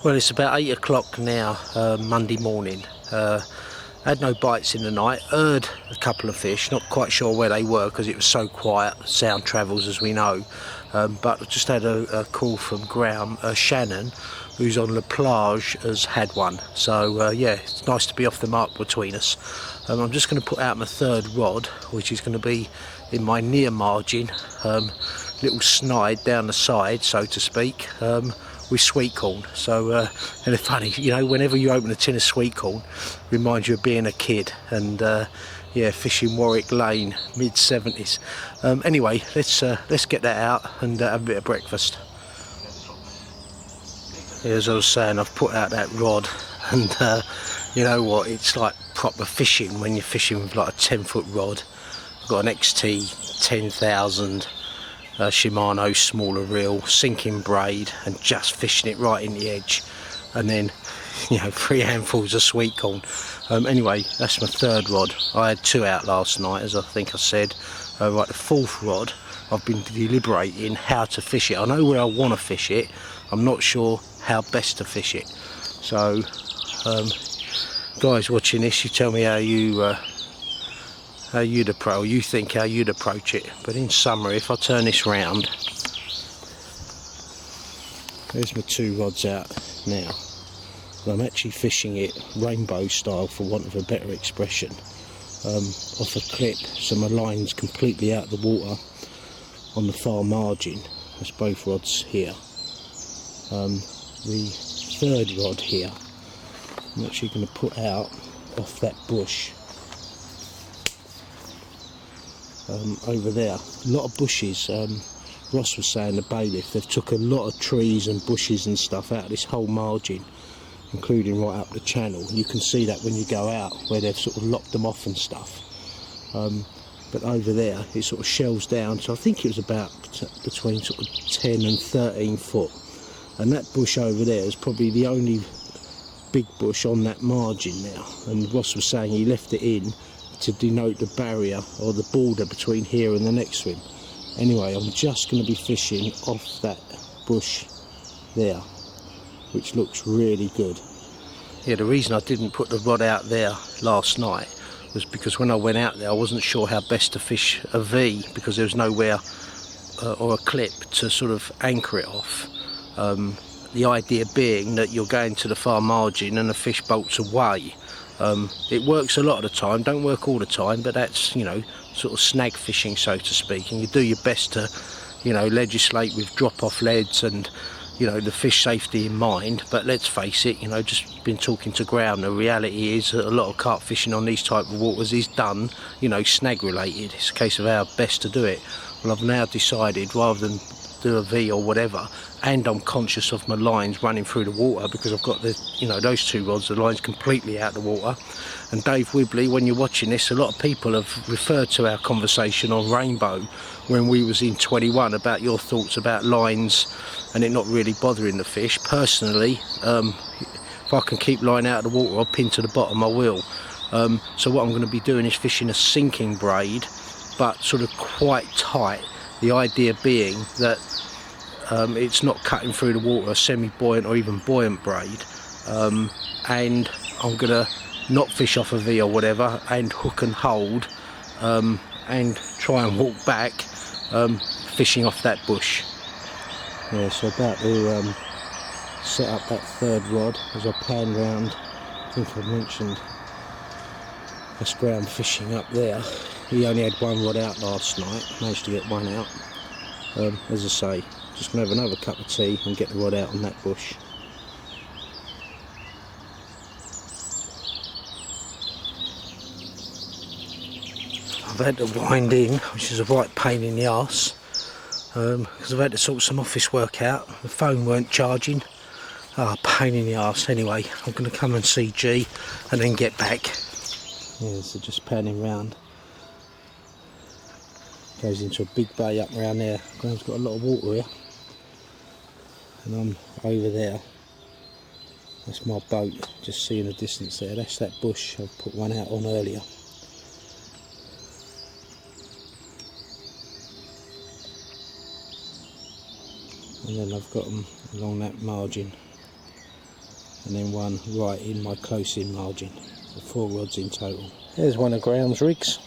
Well, it's about 8 o'clock now, Monday morning. Had no bites in the night, heard a couple of fish, not quite sure where they were because it was so quiet, sound travels as we know. But I just had a call from Shannon, who's on La Plage, has had one. So yeah, it's nice to be off the mark between us. I'm just going to put out my third rod, which is going to be in my near margin, little snide down the side, so to speak. With sweet corn. So and it's funny, you know, whenever you open a tin of sweet corn, it reminds you of being a kid. And yeah, fishing Warwick Lane, mid-70s. Anyway, let's get that out and have a bit of breakfast. As I was saying, I've put out that rod, and you know what, it's like proper fishing when you're fishing with like a 10-foot rod. I've got an XT 10,000 Shimano smaller reel, sinking braid, and just fishing it right in the edge, and then, you know, 3 handfuls of sweet corn. Anyway, that's my third rod. I had 2 out last night, as I think I said. Right, the fourth rod, I've been deliberating how to fish it. I know where I want to fish it, I'm not sure how best to fish it. So guys watching this, you tell me how you'd approach it. But in summary, if I turn this round, there's my 2 rods out now. I'm actually fishing it rainbow style, for want of a better expression, off a clip, so my line's completely out of the water on the far margin. That's both rods here. The third rod here, I'm actually going to put out off that bush over there. A lot of bushes. Ross was saying, the bailiff, they've took a lot of trees and bushes and stuff out of this whole margin, including right up the channel. You can see that when you go out, where they've sort of lopped them off and stuff. But over there it sort of shelves down, so I think it was about between sort of 10 and 13 foot, and that bush over there is probably the only big bush on that margin now. And Ross was saying he left it in to denote the barrier or the border between here and the next swim. Anyway, I'm just going to be fishing off that bush there, which looks really good. Yeah, the reason I didn't put the rod out there last night was because when I went out there I wasn't sure how best to fish a V, because there was nowhere or a clip to sort of anchor it off. The idea being that you're going to the far margin and the fish bolts away. It works a lot of the time, don't work all the time, but that's, you know, sort of snag fishing, so to speak, and you do your best to, you know, legislate with drop-off leads and, you know, the fish safety in mind. But let's face it, you know, just been talking to ground, the reality is that a lot of carp fishing on these type of waters is done, you know, snag related. It's a case of how best to do it. Well, I've now decided, rather than do a V or whatever, and I'm conscious of my lines running through the water, because I've got the, you know, those 2 rods, the line's completely out of the water. And Dave Wibley, when you're watching this, a lot of people have referred to our conversation on Rainbow when we was in 21 about your thoughts about lines and it not really bothering the fish. Personally, if I can keep line out of the water or pin to the bottom, I will. So what I'm going to be doing is fishing a sinking braid, but sort of quite tight. The idea being that it's not cutting through the water, a semi-buoyant or even buoyant braid, and I'm going to not fish off a V or whatever and hook and hold, and try and walk back, fishing off that bush. Yeah, so about to set up that third rod as I pan round. I think I mentioned that's ground fishing up there. He only had 1 rod out last night, managed to get 1 out. As I say, just going to have another cup of tea and get the rod out on that bush. I've had to wind in, which is a right pain in the arse, because I've had to sort some office work out. The phone weren't charging. Pain in the arse. Anyway, I'm going to come and see G and then get back. Yeah, so just panning round. Goes into a big bay up around there. Ground's got a lot of water here. And I'm over there. That's my boat, just seeing the distance there. That's that bush I've put 1 out on earlier. And then I've got them along that margin. and then one right in my close in margin. So 4 rods in total. There's one of Graham's rigs.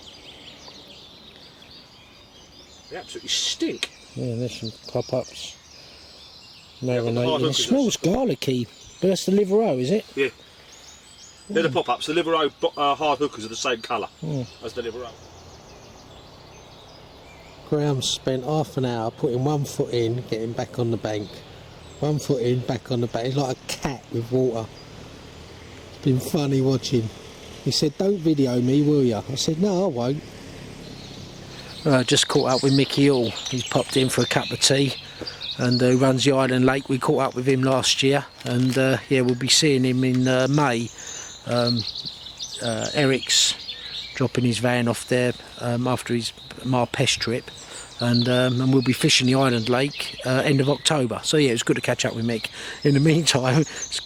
They absolutely stink. Yeah, there's some pop-ups. Marinating. It smells garlicky, but that's the liver-o, is it? Yeah. They're the pop-ups. The liver-o hard hookers are the same colour as the liver-o. Graham spent half an hour putting 1 foot in, getting back on the bank. 1 foot in, back on the bank. He's like a cat with water. It's been funny watching. He said, "Don't video me, will you?" I said, "No, I won't." Just caught up with Mickey Hall. He's popped in for a cup of tea, and runs the Island Lake. We caught up with him last year, and yeah, we'll be seeing him in May. Eric's dropping his van off there after his Peche trip, and we'll be fishing the Island Lake end of October. So yeah, it was good to catch up with Mick. In the meantime, it's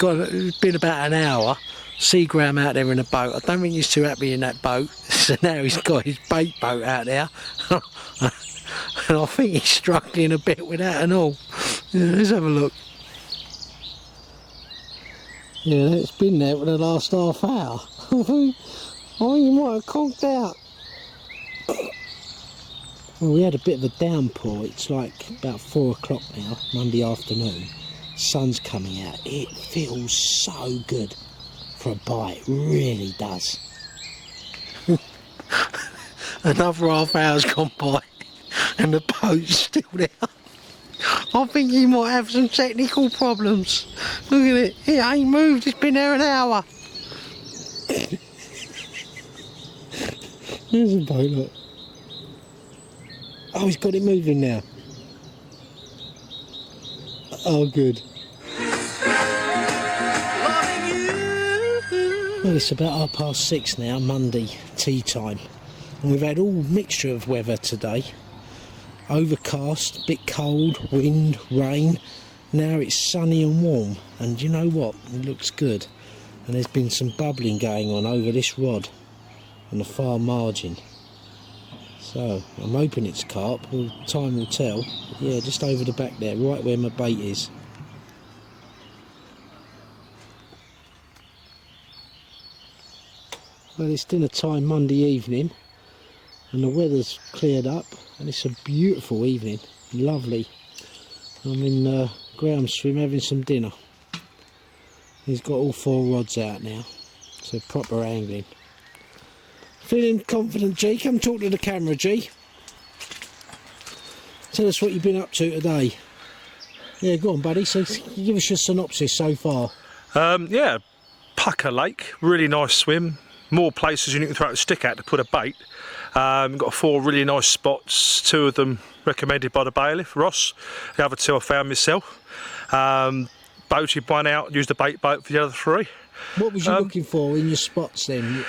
been about an hour. See Graham out there in a boat. I don't think he's too happy in that boat. So now he's got his bait boat out there. And I think he's struggling a bit with that and all. Yeah, let's have a look. Yeah, it's been there for the last half hour. Oh, you might have conked out. Well, we had a bit of a downpour. It's like about 4 o'clock now, Monday afternoon. Sun's coming out. It feels so good for a bite, it really does. Another half hour's gone by and the boat's still there. I think he might have some technical problems. Look at it, it ain't moved, it's been there an hour. There's a boat, look. Oh, he's got it moving now. Oh, good. Well, it's about 6:30 now, Monday, tea time. And we've had all mixture of weather today. Overcast, a bit cold, wind, rain. Now it's sunny and warm. And you know what? It looks good. And there's been some bubbling going on over this rod on the far margin. So, I'm hoping it's carp. Well, time will tell. Yeah, just over the back there, right where my bait is. Well, it's dinner time Monday evening and the weather's cleared up and it's a beautiful evening, lovely. I'm in Graham's swim having some dinner. He's got all 4 rods out now, so proper angling. Feeling confident, G? Come talk to the camera, G. Tell us what you've been up to today. Yeah, go on, buddy. So give us your synopsis so far. Yeah, Pucker Lake, really nice swim. More places you can throw a stick at to put a bait. Got 4 really nice spots, 2 of them recommended by the bailiff, Ross. The other 2 I found myself. Boated one out, used a bait boat for the other 3. What was you looking for in your spots then?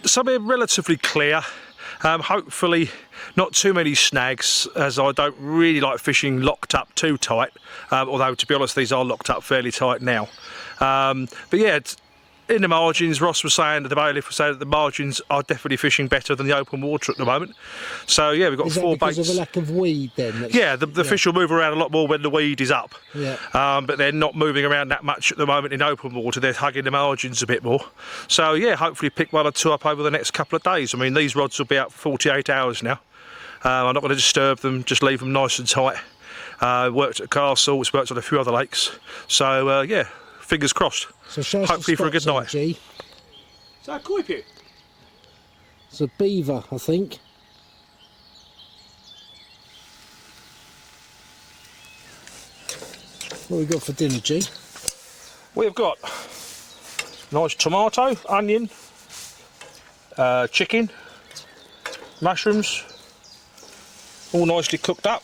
Something relatively clear. Hopefully not too many snags, as I don't really like fishing locked up too tight. Although to be honest, these are locked up fairly tight now. But yeah, in the margins, Ross was saying, the bailiff was saying that the margins are definitely fishing better than the open water at the moment. So yeah, we've got 4 baits. Is that because of a lack of weed then? Yeah, the fish will move around a lot more when the weed is up. Yeah. But they're not moving around that much at the moment in open water. They're hugging the margins a bit more. So yeah, hopefully pick 1 or 2 up over the next couple of days. I mean, these rods will be out 48 hours now. I'm not going to disturb them, just leave them nice and tight. Worked at Castle, it's worked on a few other lakes. So yeah, fingers crossed. So hopefully for a good night. G. Is that a koi pit? It's a beaver, I think. What have we got for dinner, G? We've got nice tomato, onion, chicken, mushrooms, all nicely cooked up.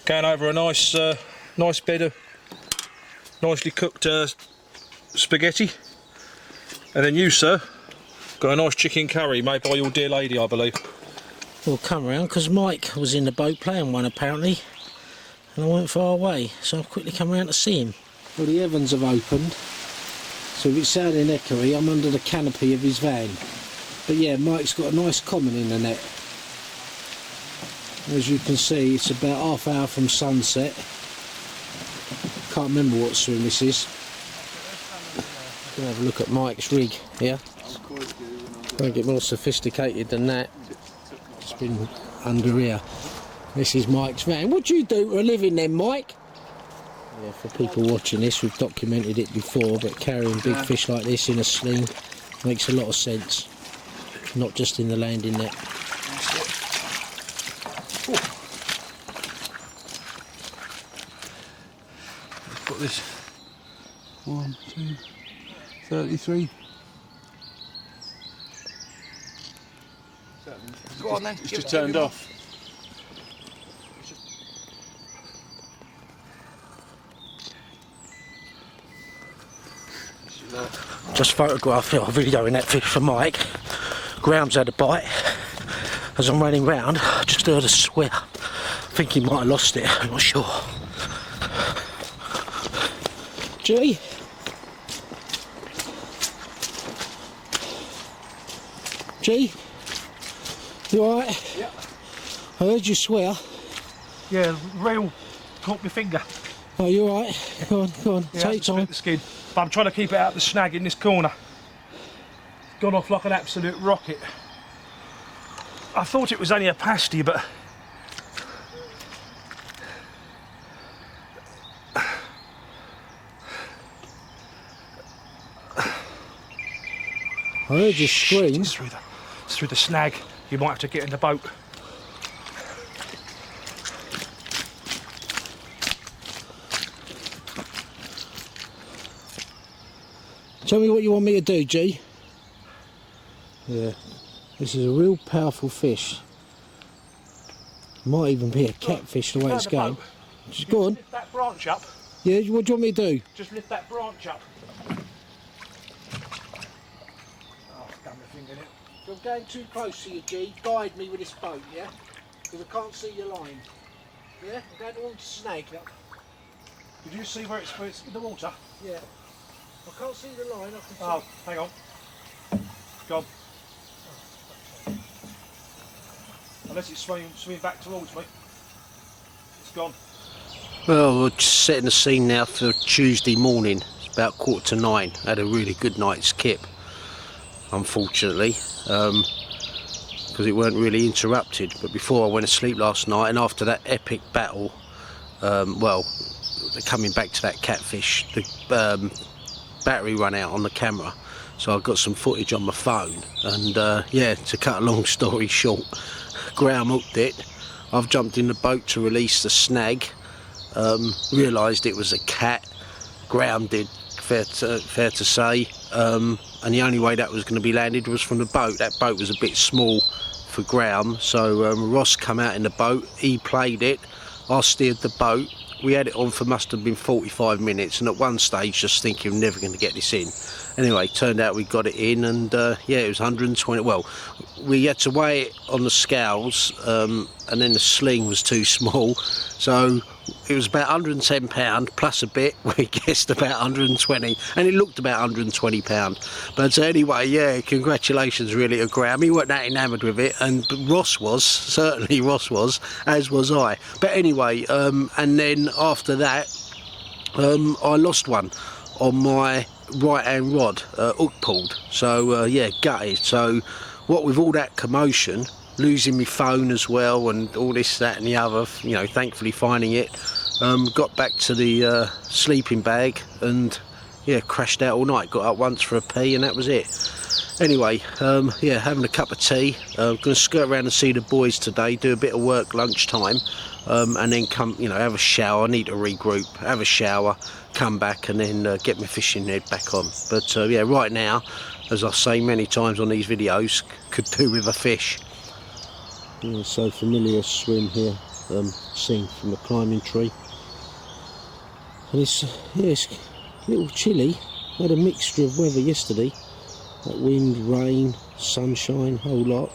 Going over a nice bed of nicely cooked spaghetti. And then you, sir, got a nice chicken curry made by your dear lady, I believe. We'll come round because Mike was in the boat playing one apparently, and I weren't far away, so I've quickly come round to see him. Well, the heavens have opened, so if it's sounding echoey, I'm under the canopy of his van. But yeah, Mike's got a nice common in the net. As you can see, it's about half hour from sunset. Can't remember what swim this is. Gonna have a look at Mike's rig here. Won't get more sophisticated than that. It's been under here. This is Mike's van. What do you do for a living then, Mike? Yeah, for people watching this, we've documented it before, but carrying big fish like this in a sling makes a lot of sense. Not just in the landing net. Let's put this 1, 2, 33. Go on then. It's just turned off. Just photographing or videoing that fish for Mike. Graham's had a bite. As I'm running round, I just heard a swear. I think he might have lost it, I'm not sure. G? G? You alright? Yeah. I heard you swear. Yeah, reel caught my finger. Oh, you alright? Go on, Yeah, take time. the skin. But I'm trying to keep it out of the snag in this corner. It's gone off like an absolute rocket. I thought it was only a pasty, but I heard you scream. It's through the snag. You might have to get in the boat. Tell me what you want me to do, G. Yeah, this is a real powerful fish. Might even be a catfish the way it's going. Just go on. Lift that branch up. Yeah, what do you want me to do? Just lift that branch up. Oh, damn my finger now. If I'm going too close to you, G, guide me with this boat, yeah? Because I can't see your line. Yeah? I'm going towards the snag. Did you see where it's in the water? Yeah. I can't see the line, I can see. Oh, hang on. Gone. Unless it's swimming back towards me. It's gone. Well, we're just setting the scene now for Tuesday morning. It's about 9:15. Had a really good night's kip, unfortunately, because it weren't really interrupted. But before I went to sleep last night, and after that epic battle, well, coming back to that catfish, the battery ran out on the camera, so I got some footage on my phone, and yeah, to cut a long story short, Graham hooked it. I've jumped in the boat to release the snag, realised it was a cat. Graham did, fair to say, and the only way that was going to be landed was from the boat. That boat was a bit small for Graham, so Ross come out in the boat, he played it, I steered the boat. We had it on for must have been 45 minutes, and at one stage just thinking we're never going to get this in. Anyway, turned out we got it in, and yeah, it was 120. Well, we had to weigh it on the scales, and then the sling was too small, so it was about £110 plus a bit. We guessed about 120, and it looked about £120. But anyway, yeah, congratulations really to Graham. He wasn't that enamoured with it, and Ross was, certainly Ross was, as was I. But anyway, and then after that, I lost one on my right hand rod, hook pulled. So yeah, gutted. So what with all that commotion, losing my phone as well, and all this, that and the other, you know, thankfully finding it, got back to the sleeping bag, and yeah, crashed out all night. Got up once for a pee, and that was it. Anyway, yeah, having a cup of tea. Going to skirt around and see the boys today, do a bit of work lunchtime, and then come, you know, have a shower. I need to regroup, have a shower, come back, and then get my fishing net back on. But yeah, right now, as I say many times on these videos, could do with a fish. Yeah, so familiar swim here, seen from the climbing tree. And it's, yeah, it's a little chilly. Had a mixture of weather yesterday. Like wind, rain, sunshine, whole lot.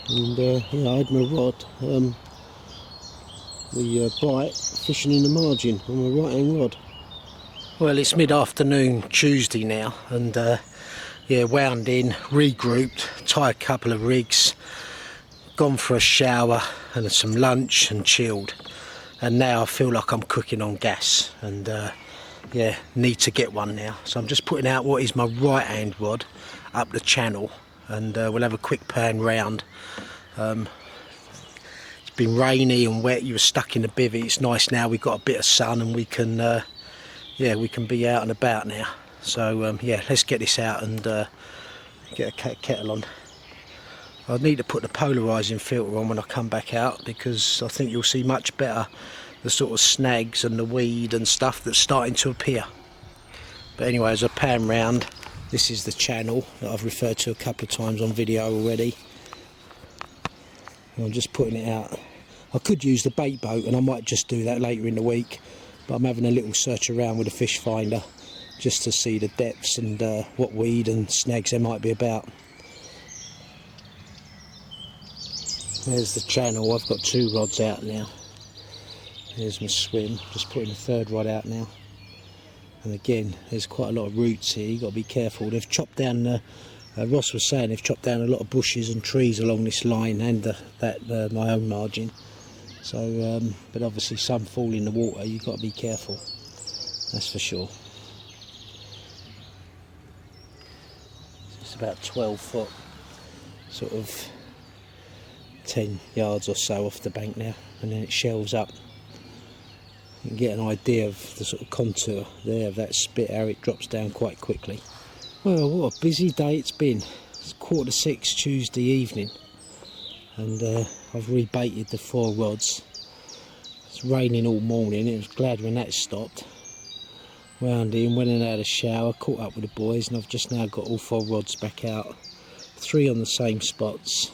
And yeah, I had my rod, the bite, fishing in the margin on my right hand rod. Well, it's mid-afternoon Tuesday now, and yeah, wound in, regrouped, tied a couple of rigs, gone for a shower and some lunch and chilled. and now I feel like I'm cooking on gas, and yeah, need to get one now. So I'm just putting out what is my right hand rod up the channel, and we'll have a quick pan round. It's been rainy and wet, you were stuck in the bivvy. It's nice now, we've got a bit of sun and we can yeah, we can be out and about now. So yeah, let's get this out and get a kettle on. I need to put the polarising filter on when I come back out, because I think you'll see much better the sort of snags and the weed and stuff that's starting to appear. But anyway, as I pan round, this is the channel that I've referred to a couple of times on video already. And I'm just putting it out. I could use the bait boat, and I might just do that later in the week, but I'm having a little search around with a fish finder just to see the depths and what weed and snags there might be about. There's the channel. I've got 2 rods out now. There's my swim, just putting the 3rd rod out now. And again, there's quite a lot of roots here, you've got to be careful. They've chopped down, Ross was saying they've chopped down a lot of bushes and trees along this line and my own margin. So, but obviously some fall in the water, you've got to be careful, that's for sure. It's about 12 foot, sort of 10 yards or so off the bank now, and then it shelves up. You can get an idea of the sort of contour there of that spit, how it drops down quite quickly. Well, what a busy day it's been. It's 5:45 Tuesday evening, and I've rebaited the 4 rods. It's raining all morning, I was glad when that stopped. Wound in, went and had a shower, caught up with the boys, and I've just now got all 4 rods back out. 3 on the same spots.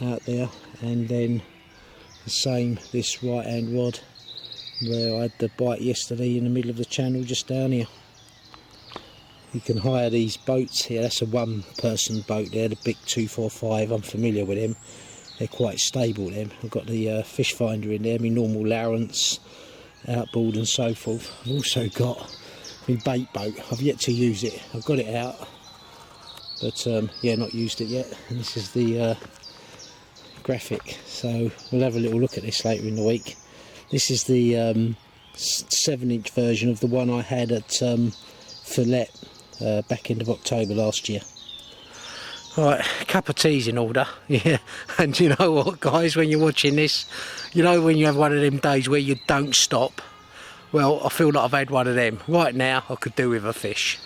Out there, and then the same, this right hand rod where I had the bite yesterday in the middle of the channel just down here. You can hire these boats here. That's a 1-person boat there, the big 245. I'm familiar with them, they're quite stable them. I've got the fish finder in there, my normal Lawrence outboard and so forth. I've also got my bait boat. I've yet to use it, I've got it out, but yeah, not used it yet. And this is the graphic, so we'll have a little look at this later in the week. This is the 7-inch version of the one I had at Fillet back end of October last year. Right, cup of tea's in order. Yeah, and you know what guys, when you're watching this, you know when you have one of them days where you don't stop? Well, I feel like I've had one of them. Right now I could do with a fish.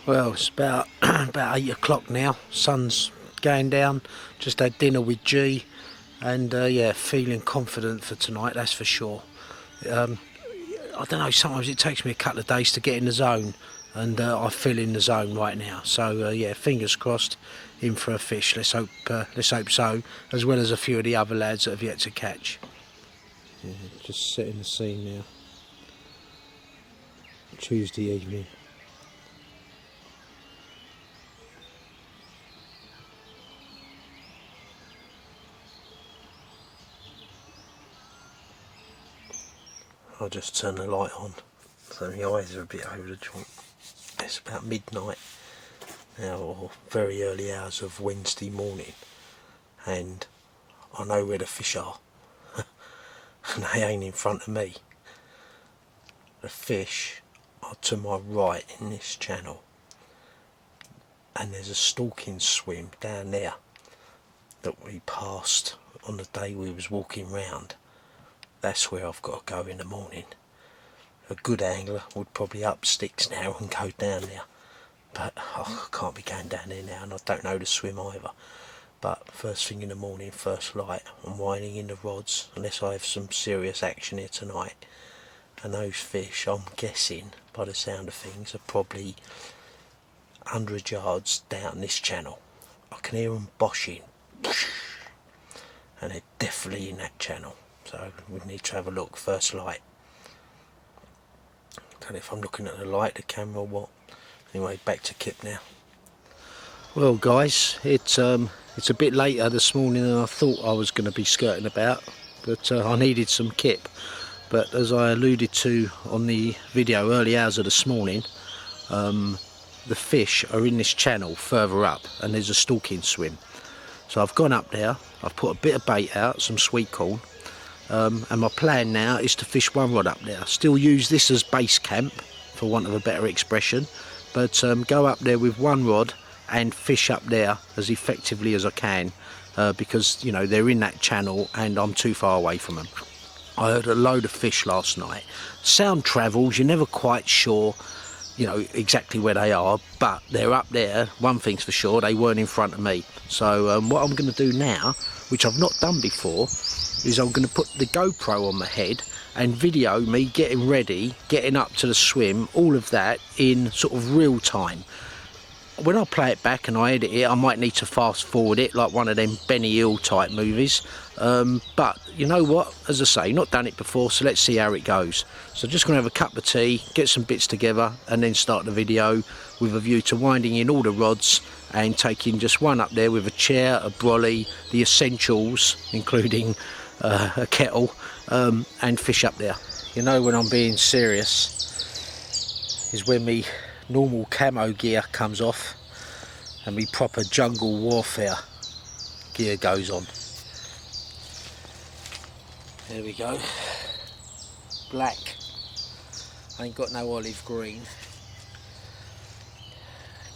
Well, it's about 8 o'clock now, sun's going down, just had dinner with G. And yeah, feeling confident for tonight, that's for sure. I don't know, sometimes it takes me a couple of days to get in the zone, and I feel in the zone right now. So yeah, fingers crossed, in for a fish. Let's hope so, as well as a few of the other lads that have yet to catch. Yeah, just setting the scene now. Tuesday evening. I'll just turn the light on, so my eyes are a bit over the joint. It's about midnight now, or very early hours of Wednesday morning, and I know where the fish are, and they ain't in front of me. The fish are to my right in this channel, and there's a stalking swim down there that we passed on the day we was walking round. That's where I've got to go in the morning. A good angler would probably up sticks now and go down there, but I can't be going down there now, and I don't know the swim either. But first thing in the morning, first light, I'm winding in the rods unless I have some serious action here tonight. And those fish, I'm guessing by the sound of things, are probably 100 yards down this channel. I can hear them boshing, and they're definitely in that channel. So we need to have a look, first light. Don't know if I'm looking at the light, the camera, or what. Anyway, back to Kip now. Well guys, it's a bit later this morning than I thought I was going to be skirting about, but I needed some Kip. But as I alluded to on the video early hours of this morning, the fish are in this channel further up, and there's a stalking swim. So I've gone up there, I've put a bit of bait out, some sweet corn, and my plan now is to fish one rod up there. Still use this as base camp, for want of a better expression, but go up there with one rod and fish up there as effectively as I can, because you know they're in that channel and I'm too far away from them. I heard a load of fish last night. Sound travels, you're never quite sure, you know, exactly where they are, but they're up there. One thing's for sure, they weren't in front of me. So what I'm going to do now, which I've not done before, is I'm going to put the GoPro on my head and video me getting ready, getting up to the swim, all of that in sort of real time. When I play it back and I edit it, I might need to fast forward it like one of them Benny Hill type movies, but you know what, as I say, not done it before, so let's see how it goes. So just going to have a cup of tea, get some bits together and then start the video with a view to winding in all the rods and taking just one up there with a chair, a brolly, the essentials including a kettle, and fish up there. You know when I'm being serious is when me normal camo gear comes off and me proper jungle warfare gear goes on. There we go. Black. Ain't got no olive green.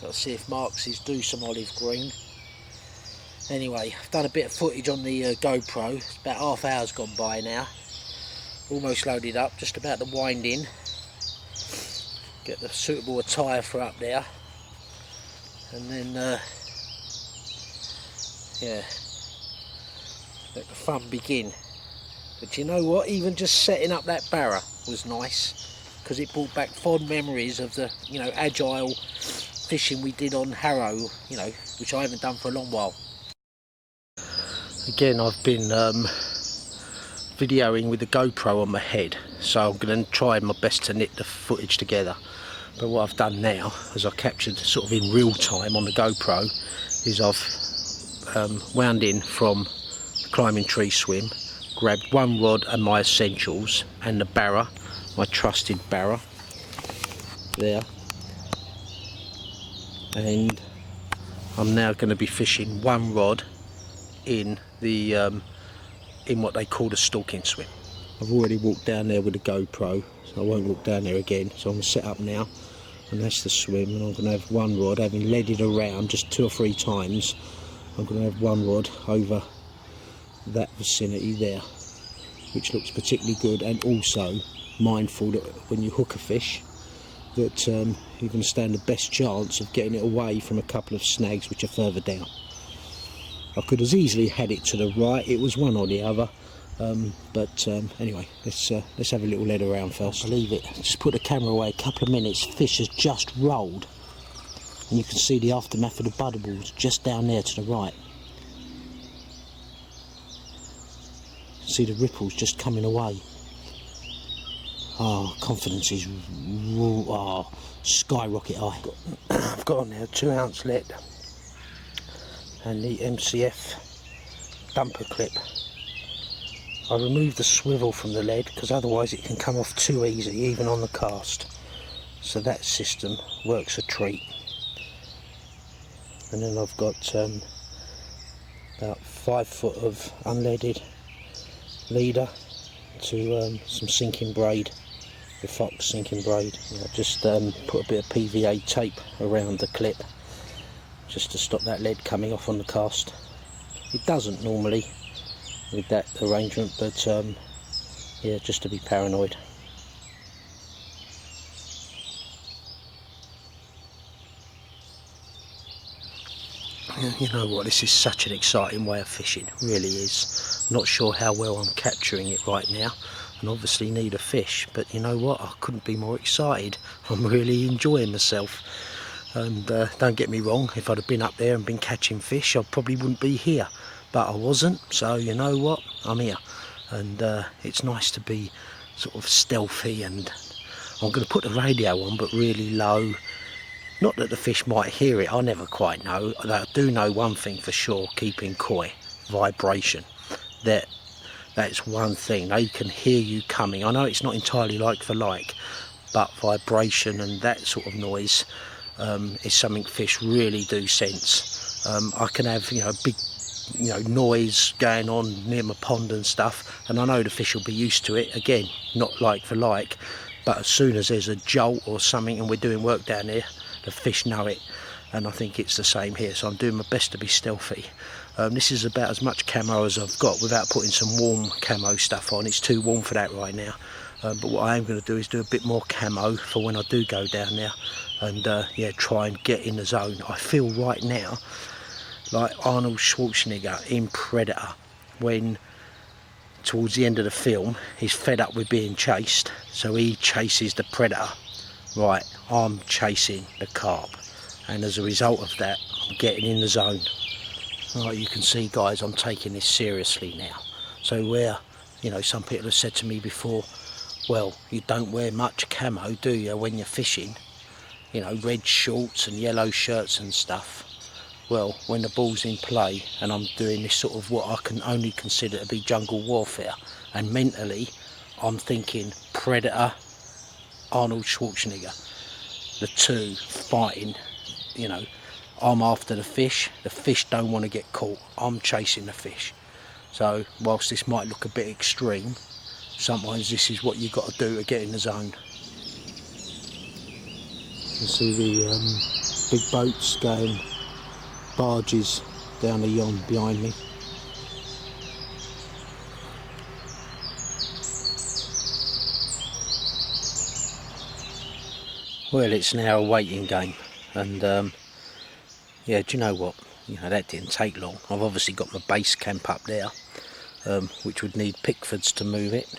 Got to see if Marx's do some olive green. Anyway, I've done a bit of footage on the GoPro. It's about half hour's gone by now. Almost loaded up, just about to wind in. Get the suitable attire for up there. And then, yeah, let the fun begin. But you know what, even just setting up that barra was nice, because it brought back fond memories of the, you know, agile fishing we did on Harrow, you know, which I haven't done for a long while. Again, I've been videoing with the GoPro on my head, so I'm going to try my best to knit the footage together. But what I've done now, as I captured sort of in real time on the GoPro, is I've wound in from the climbing tree swim, grabbed one rod and my essentials and the barra, my trusted barra there, and I'm now going to be fishing one rod in the in what they call the stalking swim. I've already walked down there with the GoPro, so I won't walk down there again. So I'm going to set up now, and that's the swim, and I'm going to have one rod, having led it around just 2 or 3 times. I'm going to have one rod over that vicinity there, which looks particularly good, and also mindful that when you hook a fish, that you're going to stand the best chance of getting it away from a couple of snags which are further down. I could as easily had it to the right, it was one or the other, but anyway, let's have a little lead around first. Believe it, just put the camera away a couple of minutes, fish has just rolled, and you can see the aftermath of the butterballs just down there to the right. See the ripples just coming away. Oh, confidence is skyrocket high. I've got on there a 2-ounce lead and the MCF dumper clip. I removed the swivel from the lead because otherwise it can come off too easy, even on the cast. So that system works a treat. And then I've got about 5 foot of unleaded leader to some sinking braid, the Fox sinking braid. I just put a bit of PVA tape around the clip just to stop that lead coming off on the cast. It doesn't normally with that arrangement, but yeah, just to be paranoid. You know what, this is such an exciting way of fishing, really is. Not sure how well I'm capturing it right now, and obviously need a fish, but you know what, I couldn't be more excited. I'm really enjoying myself, and don't get me wrong, if I'd have been up there and been catching fish, I probably wouldn't be here, but I wasn't, so you know what, I'm here, and it's nice to be sort of stealthy, and I'm going to put the radio on but really low. Not that the fish might hear it, I never quite know. I do know one thing for sure, keeping koi, vibration. That's one thing, they can hear you coming. I know it's not entirely like for like, but vibration and that sort of noise is something fish really do sense. I can have, you know, a big you know, noise going on near my pond and stuff, and I know the fish will be used to it. Again, not like for like, but as soon as there's a jolt or something and we're doing work down there, the fish know it, and I think it's the same here. So I'm doing my best to be stealthy. This is about as much camo as I've got without putting some warm camo stuff on. It's too warm for that right now. But what I am going to do is do a bit more camo for when I do go down there, and yeah, try and get in the zone. I feel right now like Arnold Schwarzenegger in Predator, when towards the end of the film he's fed up with being chased, so he chases the predator. Right, I'm chasing the carp, and as a result of that, I'm getting in the zone. Right, you can see, guys, I'm taking this seriously now. So where, you know, some people have said to me before, well, you don't wear much camo, do you, when you're fishing? You know, red shorts and yellow shirts and stuff. Well, when the ball's in play and I'm doing this sort of what I can only consider to be jungle warfare, and mentally I'm thinking Predator, Arnold Schwarzenegger, the two fighting, you know, I'm after the fish don't want to get caught, I'm chasing the fish. So whilst this might look a bit extreme, sometimes this is what you've got to do to get in the zone. You see the big boats going, barges down the yon behind me. Well, it's now a waiting game, and yeah, do you know what? You know, that didn't take long. I've obviously got my base camp up there, which would need Pickfords to move it,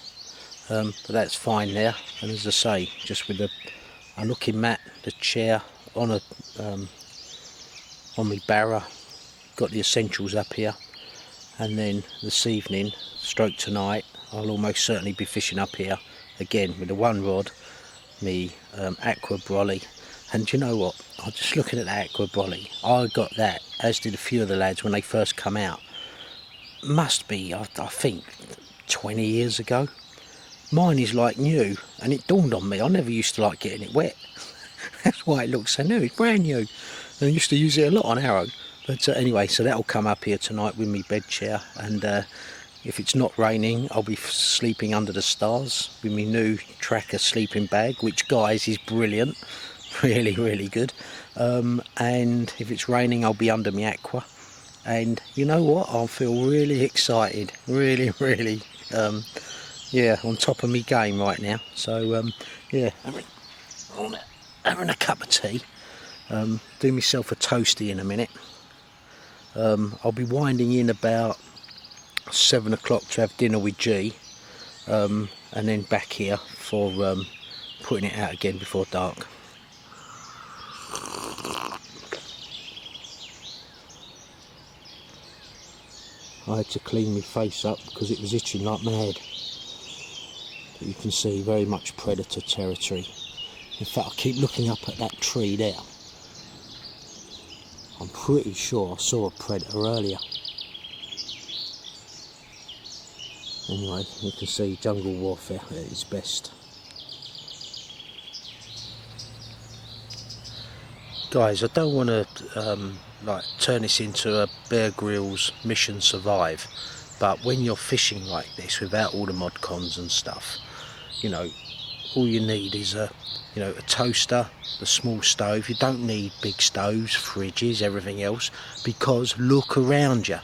but that's fine there. And as I say, just with a looking mat, the chair on a on my barra, got the essentials up here, and then this evening, stroke tonight, I'll almost certainly be fishing up here again with the one rod, me aqua brolly. And do you know what? I was just looking at the aqua brolly. I got that, as did a few of the lads when they first come out. Must be, I think, 20 years ago. Mine is like new, and it dawned on me, I never used to like getting it wet. That's why it looks so new, it's brand new. And I used to use it a lot on Arrow. But anyway, so that'll come up here tonight with me bed chair, and if it's not raining, I'll be sleeping under the stars with my new Tracker sleeping bag, which, guys, is brilliant. Really, really good. And if it's raining, I'll be under my aqua. And you know what? I feel really excited. Really, really, yeah, on top of me game right now. So, yeah, having a cup of tea. Do myself a toasty in a minute. I'll be winding in about 7 o'clock to have dinner with G, and then back here for putting it out again before dark. I had to clean my face up because it was itching like mad. But you can see very much predator territory. In fact, I keep looking up at that tree there. I'm pretty sure I saw a predator earlier. Anyway, you can see jungle warfare at its best. Guys, I don't want to like turn this into a Bear Grylls Mission Survive, but when you're fishing like this without all the mod cons and stuff, you know, all you need is a toaster, the small stove. You don't need big stoves, fridges, everything else, because look around you.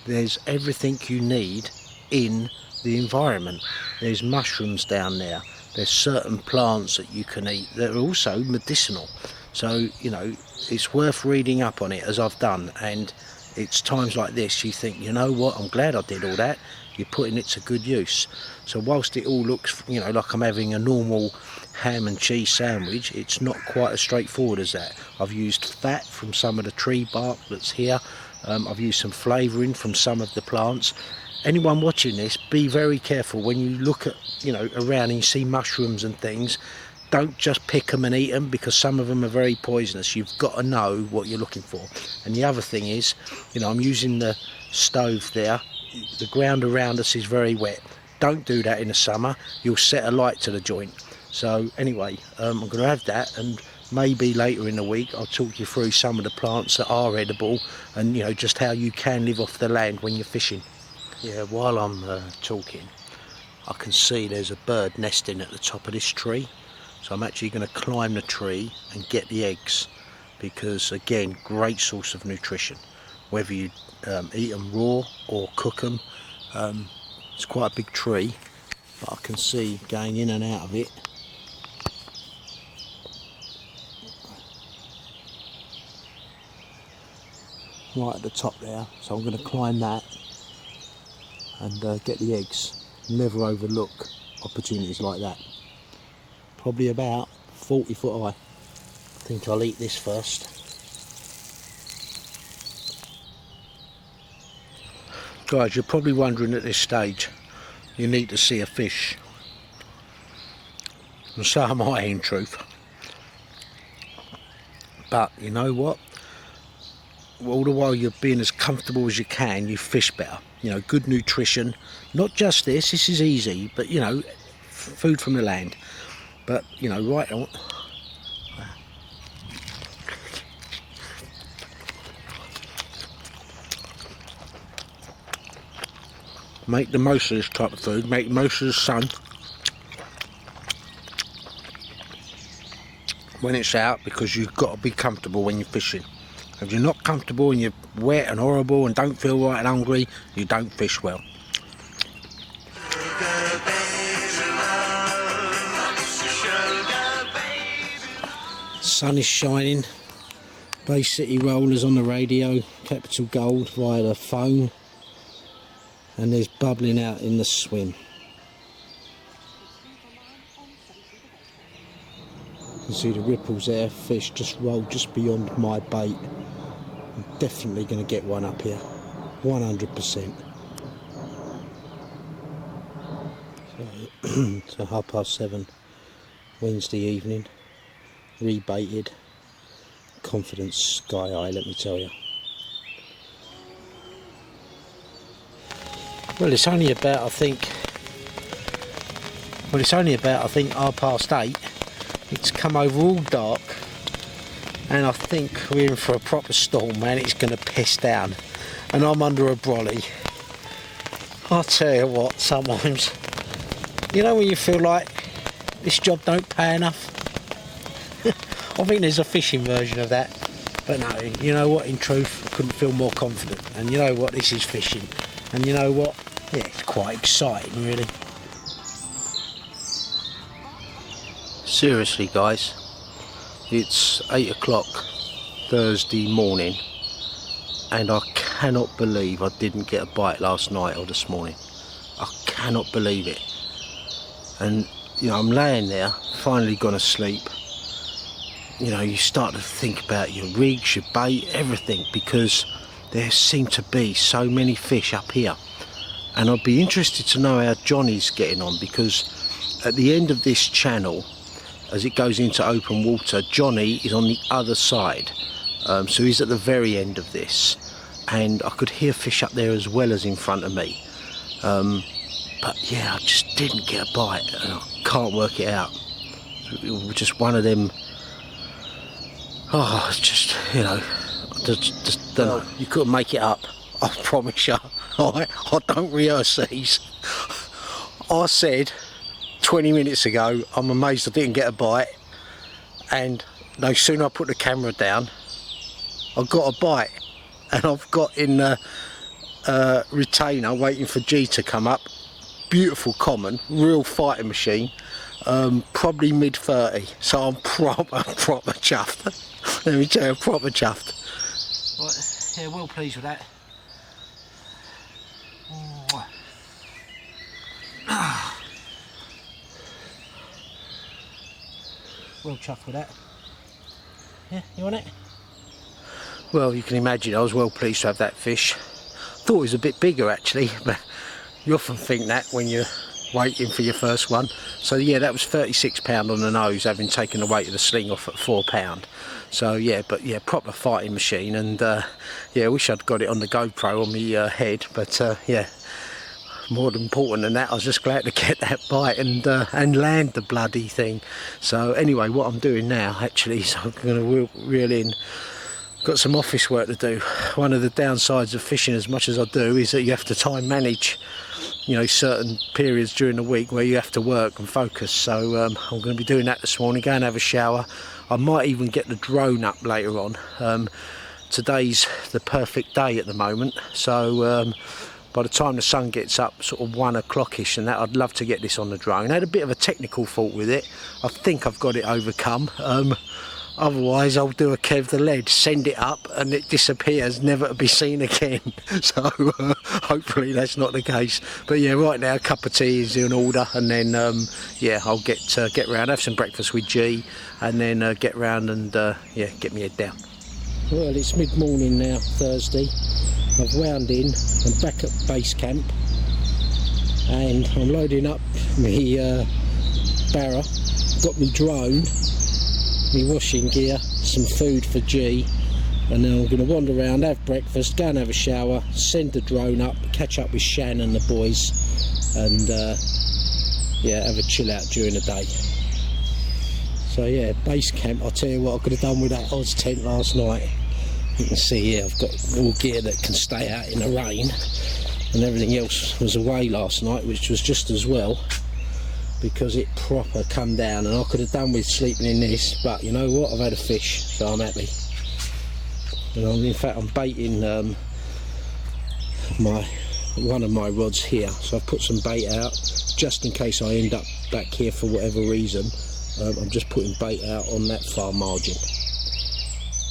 There's everything you need in the environment. There's mushrooms down there. There's certain plants that you can eat that are also medicinal. So, you know, it's worth reading up on it, as I've done, and it's times like this you think, you know what, I'm glad I did all that. You're putting it to good use. So whilst it all looks, you know, like I'm having a normal ham and cheese sandwich, it's not quite as straightforward as that. I've used fat from some of the tree bark that's here. I've used some flavouring from some of the plants. Anyone watching this, be very careful when you look at, you know, around and you see mushrooms and things. Don't just pick them and eat them, because some of them are very poisonous. You've got to know what you're looking for. And the other thing is, you know, I'm using the stove there. The ground around us is very wet. Don't do that in the summer. You'll set a light to the joint. So anyway, I'm going to have that and maybe later in the week I'll talk you through some of the plants that are edible, and you know, just how you can live off the land when you're fishing. Yeah, while I'm talking, I can see there's a bird nesting at the top of this tree, so I'm actually going to climb the tree and get the eggs, because again, great source of nutrition, whether you eat them raw or cook them. It's quite a big tree, but I can see going in and out of it right at the top there, so I'm going to climb that and get the eggs. Never overlook opportunities like that. Probably about 40 foot high. I think I'll eat this first. Guys, you're probably wondering at this stage, you need to see a fish. And so am I, in truth. But you know what? All the while you're being as comfortable as you can, you fish better. You know, good nutrition. Not just this is easy, but you know, food from the land. But you know, right on. Make the most of this type of food, make the most of the sun when it's out, because you've got to be comfortable when you're fishing. If you're not comfortable and you're wet and horrible and don't feel right and hungry, you don't fish well. Sun is shining. Bay City Rollers on the radio, Capital Gold via the phone, and there's bubbling out in the swim. You can see the ripples there, fish just rolled just beyond my bait. I'm definitely going to get one up here, 100%. So 7:30 Wednesday evening, rebaited, confidence sky high, let me tell you. Well, it's only about, I think 8:30. It's come over all dark, and I think we're in for a proper storm, man. It's going to piss down, and I'm under a brolly. I'll tell you what, sometimes, you know when you feel like this job don't pay enough? I think there's a fishing version of that, but no, you know what, in truth, I couldn't feel more confident. And you know what, this is fishing, and you know what, yeah, it's quite exciting, really. Seriously, guys, it's 8 o'clock Thursday morning, and I cannot believe I didn't get a bite last night or this morning. I cannot believe it. And you know, I'm laying there, finally gone to sleep. You know, you start to think about your rigs, your bait, everything, because there seem to be so many fish up here. And I'd be interested to know how Johnny's getting on, because at the end of this channel, as it goes into open water, Johnny is on the other side. So he's at the very end of this. And I could hear fish up there as well as in front of me. But yeah, I just didn't get a bite, and I can't work it out. It was just one of them. Oh, it's just, you know, just don't know. You couldn't make it up, I promise you. I don't rehearse these. I said 20 minutes ago, I'm amazed I didn't get a bite, and no sooner I put the camera down, I got a bite, and I've got in the retainer waiting for G to come up. Beautiful common, real fighting machine, probably mid-30, so I'm proper chuffed. Let me tell you, proper chuffed. Right, yeah, well pleased with that. Well chuffed with that. Yeah, you want it? Well, you can imagine I was well pleased to have that fish. Thought it was a bit bigger actually, but you often think that when you're waiting for your first one. So yeah, that was 36 pound on the nose, having taken the weight of the sling off at 4 pound. So yeah, but yeah, proper fighting machine. And yeah, I wish I'd got it on the GoPro on my head, but yeah, more important than that, I was just glad to get that bite and land the bloody thing. So anyway, what I'm doing now actually is I'm going to reel in. Got some office work to do. One of the downsides of fishing as much as I do is that you have to time manage, you know, certain periods during the week where you have to work and focus. So I'm going to be doing that this morning, go and have a shower. I might even get the drone up later on. Today's the perfect day at the moment, so by the time the sun gets up, sort of 1 o'clock-ish and that, I'd love to get this on the drone. I had a bit of a technical fault with it. I think I've got it overcome. Otherwise I'll do a Kev the Lead, send it up and it disappears, never to be seen again. So hopefully that's not the case. But yeah, right now a cup of tea is in order, and then yeah, I'll get round, have some breakfast with G, and then get round and yeah, get my head down. Well, it's mid-morning now, Thursday. I've wound in, I'm back at base camp, and I'm loading up my barra, got my drone, my washing gear, some food for G, and then I'm going to wander around, have breakfast, go and have a shower, send the drone up, catch up with Shan and the boys, and yeah, have a chill out during the day. So yeah, base camp, I'll tell you what I could have done with that Oz tent last night. You can see here I've got all gear that can stay out in the rain, and everything else was away last night, which was just as well, because it proper come down, and I could have done with sleeping in this, but you know what, I've had a fish, so I'm happy. And in fact I'm baiting one of my rods here, so I've put some bait out just in case I end up back here for whatever reason. I'm just putting bait out on that far margin,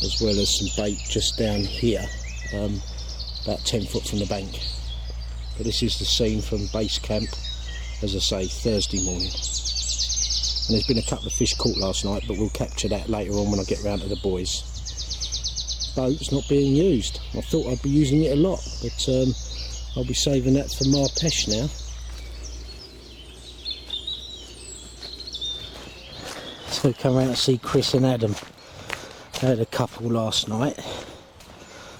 as well as some bait just down here, about 10 foot from the bank. But this is the scene from base camp, as I say, Thursday morning. And there's been a couple of fish caught last night, but we'll capture that later on when I get round to the boys. Boat's not being used. I thought I'd be using it a lot, but I'll be saving that for my Peche now. So come out and see Chris and Adam. They had a couple last night.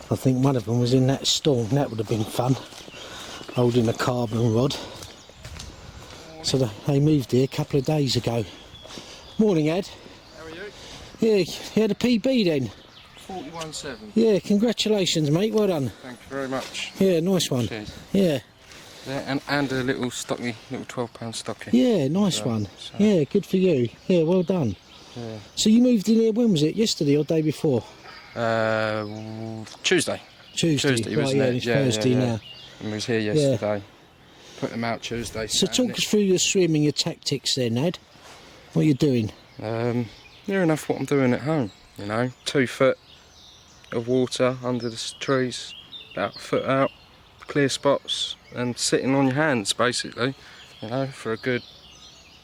I think one of them was in that storm. That would have been fun, holding a carbon rod. So they moved here a couple of days ago. Morning, Ed. How are you? Yeah, you had a PB then? 41.7. Yeah, congratulations, mate. Well done. Thank you very much. Yeah, nice one. Cheers. Yeah. Yeah, and a little stocky, little 12-pound stocky. Yeah, nice one. So. Yeah, good for you. Yeah, well done. Yeah. So you moved in here, when was it? Yesterday or day before? Tuesday. Tuesday, right, wasn't yeah, it? it's Thursday now. And we was here yesterday. Put them out Tuesday. So talk us through your swimming, your tactics then, Ed. What are you doing? Near enough what I'm doing at home, you know. 2 foot of water under the trees, about a foot out, clear spots, and sitting on your hands basically, you know, for a good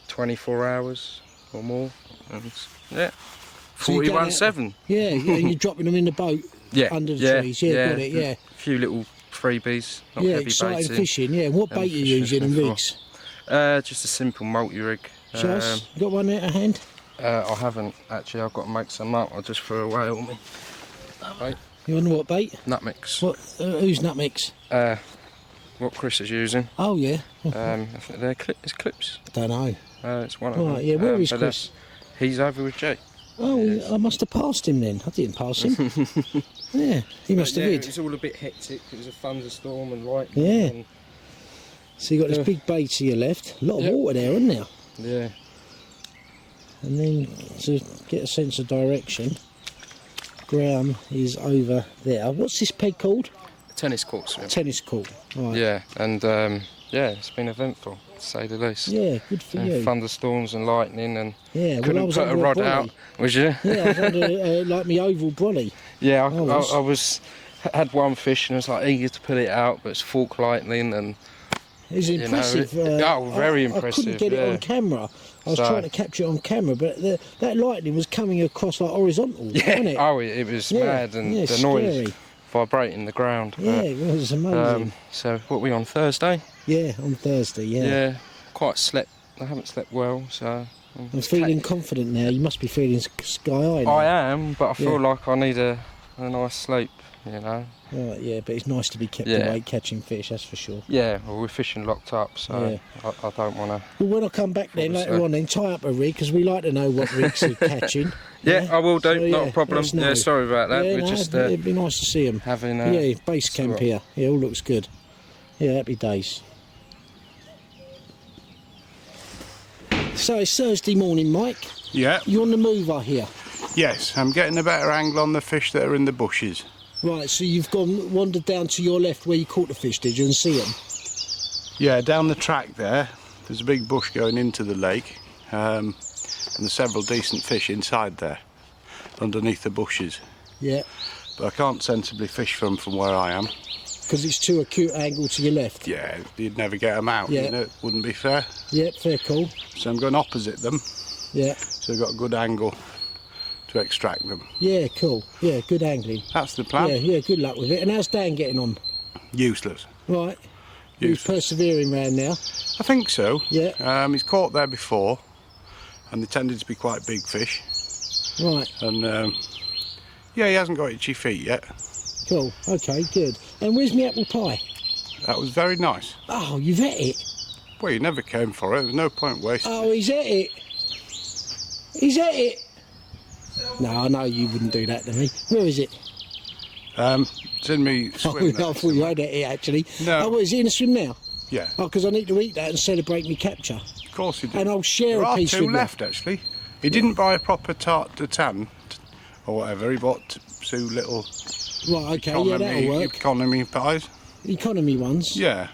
24 hours or more. And yeah, So 41.7. Yeah, and you're dropping them in the boat under the trees. Yeah, got it, yeah. A few little freebies, not Yeah, heavy exciting baiting. fishing, yeah. What bait are you using and rigs? Just a simple multi-rig. Show us, you got one there to hand? I haven't actually, I've got to make some up. I just threw away all my bait. You on what bait? Nut mix. What? Who's nut mix? What Chris is using. Oh yeah. I think they're clips. Don't know. It's one of them. Right, yeah. Where is but, Chris? He's over with Jay. Oh, I must have passed him then. I didn't pass him. Yeah, he must have It hid. was all a bit hectic. It was a thunderstorm and lightning. Yeah. And, So you got this big bay to your left. A lot of water there, isn't there? yeah. And then to get a sense of direction, Graham is over there. What's this peg called? Tennis courts. Yeah. Tennis court. Right. Yeah, and yeah, it's been eventful, to say the least. Yeah, good for And you. thunderstorms and lightning, and Yeah, couldn't well, I was put under a rod brolly. out. Was you? Yeah, I was under like my oval brolly. Yeah, I was. I had one fish and I was like eager to put it out, but it's fork lightning and It was impressive. very I impressive. couldn't get it on camera. I was trying to capture it on camera, but that lightning was coming across like horizontal, wasn't it? Oh, it was mad, and yeah, the noise scary. vibrating the ground. Yeah, it was amazing. So what, we on Thursday? Yeah, on Thursday, yeah. Yeah, quite slept. I haven't slept well, so I'm feeling confident now. You must be feeling sky high now. I am, but I feel like I need a a nice sleep, you know. Right, yeah, but it's nice to be kept Yeah. awake catching fish, that's for sure. Yeah, well, we're fishing locked up, so Yeah. I don't want to. Well, when I come back then later Obviously. on, then tie up a rig, because we like to know what rigs are catching. Yeah, I will do, So, not yeah, a problem. let us know. Yeah, sorry about that. Yeah, We're no, just it'd be nice to see them. having Yeah, base camp sort of- here. Yeah, all looks good. Yeah, happy days. So it's Thursday morning, Mike. Yeah, You're on the move, I hear. yes, I'm getting a better angle on the fish that are in the bushes. Right, so you've wandered down to your left where you caught the fish, did you, and see them? Yeah, down the track there's a big bush going into the lake, and there's several decent fish inside there, underneath the bushes. Yeah, But I can't sensibly fish from where I am. because it's too acute angle to your left. Yeah, you'd never get them out, Yeah. you know, it wouldn't be fair. Yeah, fair call. So I'm going opposite them, Yeah, so I've got a good angle to extract them. yeah, cool. Yeah, good angling. That's the plan. Yeah, good luck with it. And how's Dan getting on? Useless. Right. He's Useless. persevering round now. I think so. Yeah. He's caught there before, and they tended to be quite big fish. Right, And yeah, he hasn't got itchy feet yet. cool. Okay, good. And where's my apple pie? That was very nice. Oh, you've ate it. Well, you never came for it. There's no point wasting Oh, he's ate it. He's ate it. No, I know you wouldn't do that to me. Where is it? It's in me Oh, swim. I thought you had it actually. No. Oh, what, is he in a swim now? Yeah, Oh, because I need to eat that and celebrate me capture. of course he did. And I'll share There a are piece two with you. left, actually. He didn't buy a proper tart to tan, or whatever. He bought two little Right, okay, yeah, that'll work. economy pies. Economy ones. Yeah,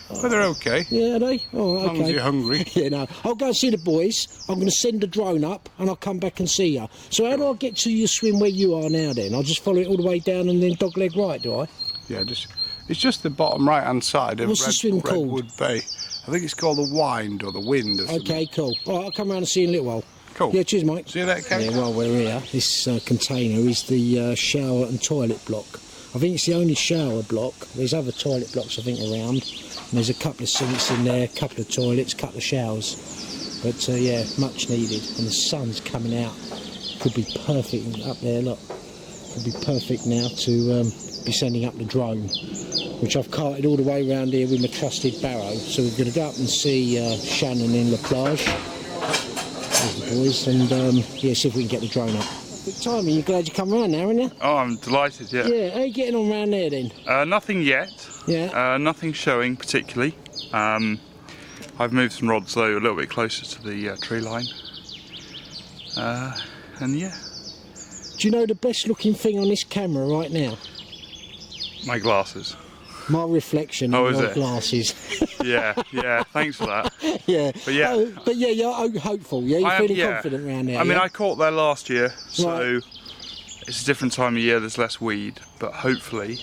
but they're okay. Yeah, are they? Oh, As long as okay. you're hungry. Yeah, no. I'll go and see the boys. I'm going to send a drone up and I'll come back and see you. So how do I get to your swim where you are now then? I'll just follow it all the way down and then dogleg right, do I? Yeah, it's just the bottom right-hand side of What's the swim called? Redwood Bay. I think it's called the Wind or the Wind or something. Okay, cool. All right, I'll come round and see you in a little while. Cool. Yeah, cheers, mate. See you later, Ken. Yeah, while we're here, this container is the shower and toilet block. I think it's the only shower block. There's other toilet blocks, I think, around. And there's a couple of sinks in there, a couple of toilets, a couple of showers. But yeah, much needed. And the sun's coming out. Could be perfect up there, look. Could be perfect now to be sending up the drone, which I've carted all the way around here with my trusted barrow. So we're going to go up and see Shannon in La Plage. There's the boys, and yeah, see if we can get the drone up. Good timing. You're glad you come round now, aren't you? Oh, I'm delighted, yeah. Yeah, how you getting on round there then? Nothing yet. Yeah. Nothing showing particularly. I've moved some rods though a little bit closer to the tree line. And yeah, Do you know the best looking thing on this camera right now? my glasses. My reflection Oh, in is your it? glasses. Yeah, yeah, thanks for that. Yeah. But yeah. Oh, but yeah, you're hopeful. Yeah, you're I am, feeling yeah. confident round there. I mean, yeah? I caught there last year, so Right. it's a different time of year, there's less weed, but hopefully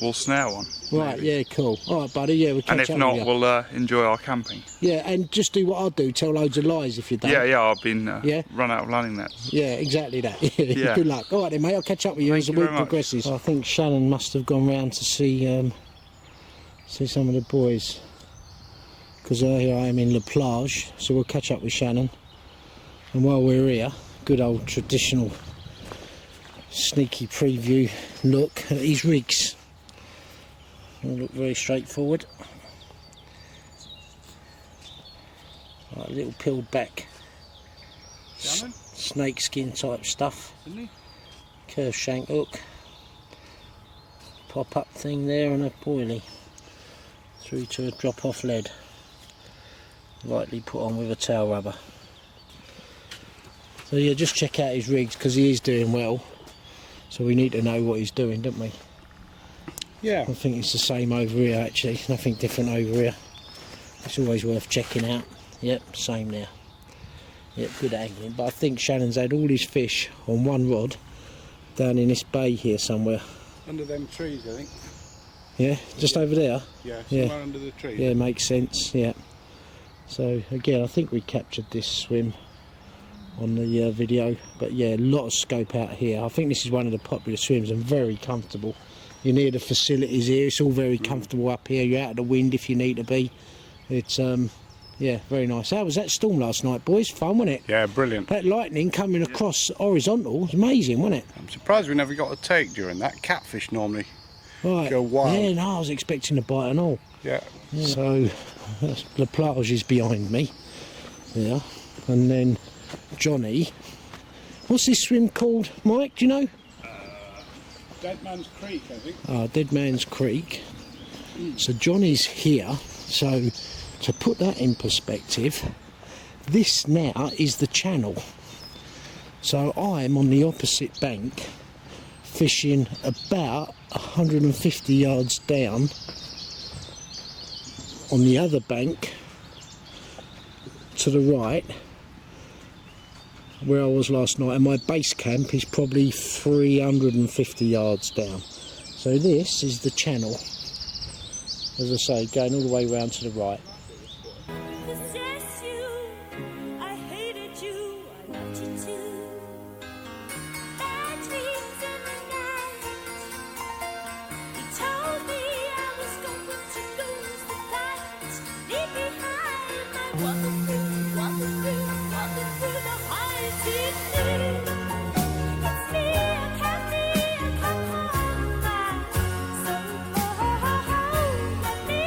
we'll snare one. Right, maybe. yeah, cool. All right, buddy, yeah, we'll catch And if up not, with you. we'll enjoy our camping. Yeah, and just do what I do, tell loads of lies if you don't. Yeah, I've been Yeah? run out of landing nets. Yeah, exactly that. Yeah. Good luck. All right then, mate, I'll catch up with you Thank as the you week very much. progresses. I think Shannon must have gone round to see some of the boys. Because here I am in La Plage, so we'll catch up with Shannon. And while we're here, good old traditional sneaky preview look at these rigs. All look very straightforward. Right, a little peeled back snake skin type stuff. Curved shank hook. Pop up thing there and a boilie. Through to a drop off lead. Lightly put on with a tail rubber. So yeah, just check out his rigs because he is doing well. So we need to know what he's doing, don't we? Yeah. I think it's the same over here actually, nothing different over here. It's always worth checking out. Yep, same there. Yep, good angling. But I think Shannon's had all his fish on one rod down in this bay here somewhere. Under them trees, I think. Yeah, just over there. Yeah, Yeah. somewhere under the trees. Yeah, makes sense, yeah. So again, I think we captured this swim on the video, but yeah, a lot of scope out here. I think this is one of the popular swims and very comfortable. You're near the facilities here, it's all very comfortable up here. You're out of the wind if you need to be. It's yeah, Yeah, very nice. How was that storm last night, boys? Fun, wasn't it? Yeah, brilliant. That lightning coming across horizontal was amazing, wasn't it? I'm surprised we never got a take during that. Catfish normally Right. go wild. Yeah, no, I was expecting a bite and all. Yeah. So, that's, the plage is behind me. Yeah. And then Johnny. What's this swim called, Mike? Do you know? Dead Man's Creek, I think. Dead Man's Creek. So Johnny's here. So to put that in perspective, this now is the channel. So I'm on the opposite bank, fishing about 150 yards down on the other bank to the right, where I was last night, and my base camp is probably 350 yards down. So this is the channel, as I say, going all the way round to the right. Possess you, I hated you, I loved you too. Bad dreams in the night. You told me I was going to lose the fight. Leave behind my walking through the heights it knew. It's me, I can't be, I come home back. So cold, let me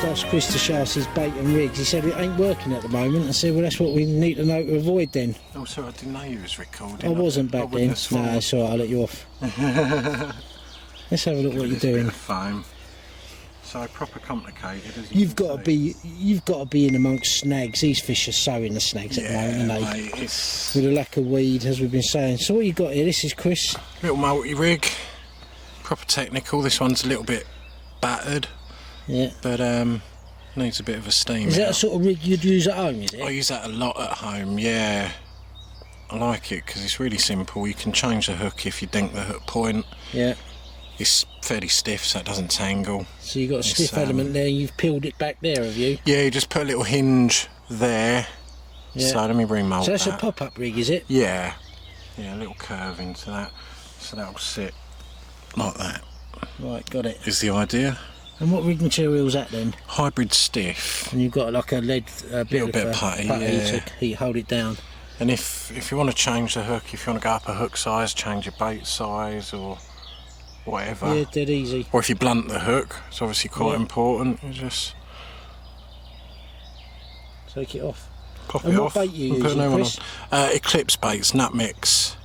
Asked Chris to show us his bait and rigs. He said it ain't working at the moment. I said, well, that's what we need to know to avoid then. Oh, sorry, I didn't know you was recording. I wasn't back then. No, it's alright, I'll let you off. Let's have a look what you're doing. Foam. So proper complicated. As You've got to be in amongst snags. These fish are so in the snags at the moment, aren't they? Mate, it's with a lack of weed, as we've been saying. So what you got here? This is Chris. Little multi-rig, proper technical. This one's a little bit battered. Yeah. But needs a bit of a steam. Is that a sort of rig you'd use at home, is it? I use that a lot at home, yeah. I like it because it's really simple. You can change the hook if you dink the hook point. Yeah. It's fairly stiff so it doesn't tangle. So you've got a stiff element there, you've peeled it back there, have you? Yeah, you just put a little hinge there. Yeah. So let me remold So that's that. a pop-up rig, is it? Yeah. Yeah, a little curve into that. So that'll sit like that. Right, got it. Is the idea. And what rig material's that then? Hybrid stiff. And you've got like a lead bit of putty, yeah. to hold it down. And if you want to change the hook, if you want to go up a hook size, change your bait size or whatever. Yeah, dead easy. Or if you blunt the hook, it's obviously quite important. You just take it off. Pop and it what off. Bait you and put a using, new one Chris? on. Eclipse baits, nut mix.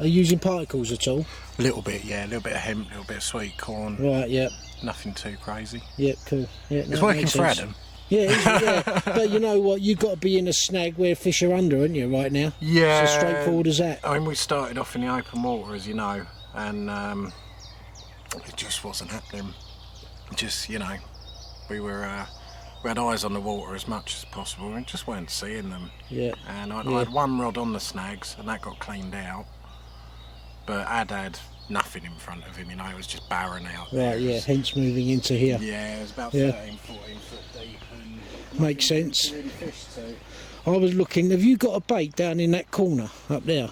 Are you using particles at all? A little bit, yeah. A little bit of hemp, a little bit of sweet corn. Right, yeah. Nothing too crazy. Yeah, cool. Yeah, It's working for Adam. Yeah, yeah. But you know what? You've got to be in a snag where fish are under, haven't you, right now? Yeah. It's as straightforward as that. I mean, we started off in the open water, as you know, and it just wasn't happening. Just, you know, we had eyes on the water as much as possible and just weren't seeing them. Yeah. And I had one rod on the snags and that got cleaned out, but Ad had nothing in front of him, you know, it was just barren out there. Right, yeah, hence moving into here. Yeah, it was about 13, 14 foot deep. And Makes sense. really fished, so. I was looking, have you got a bait down in that corner up there?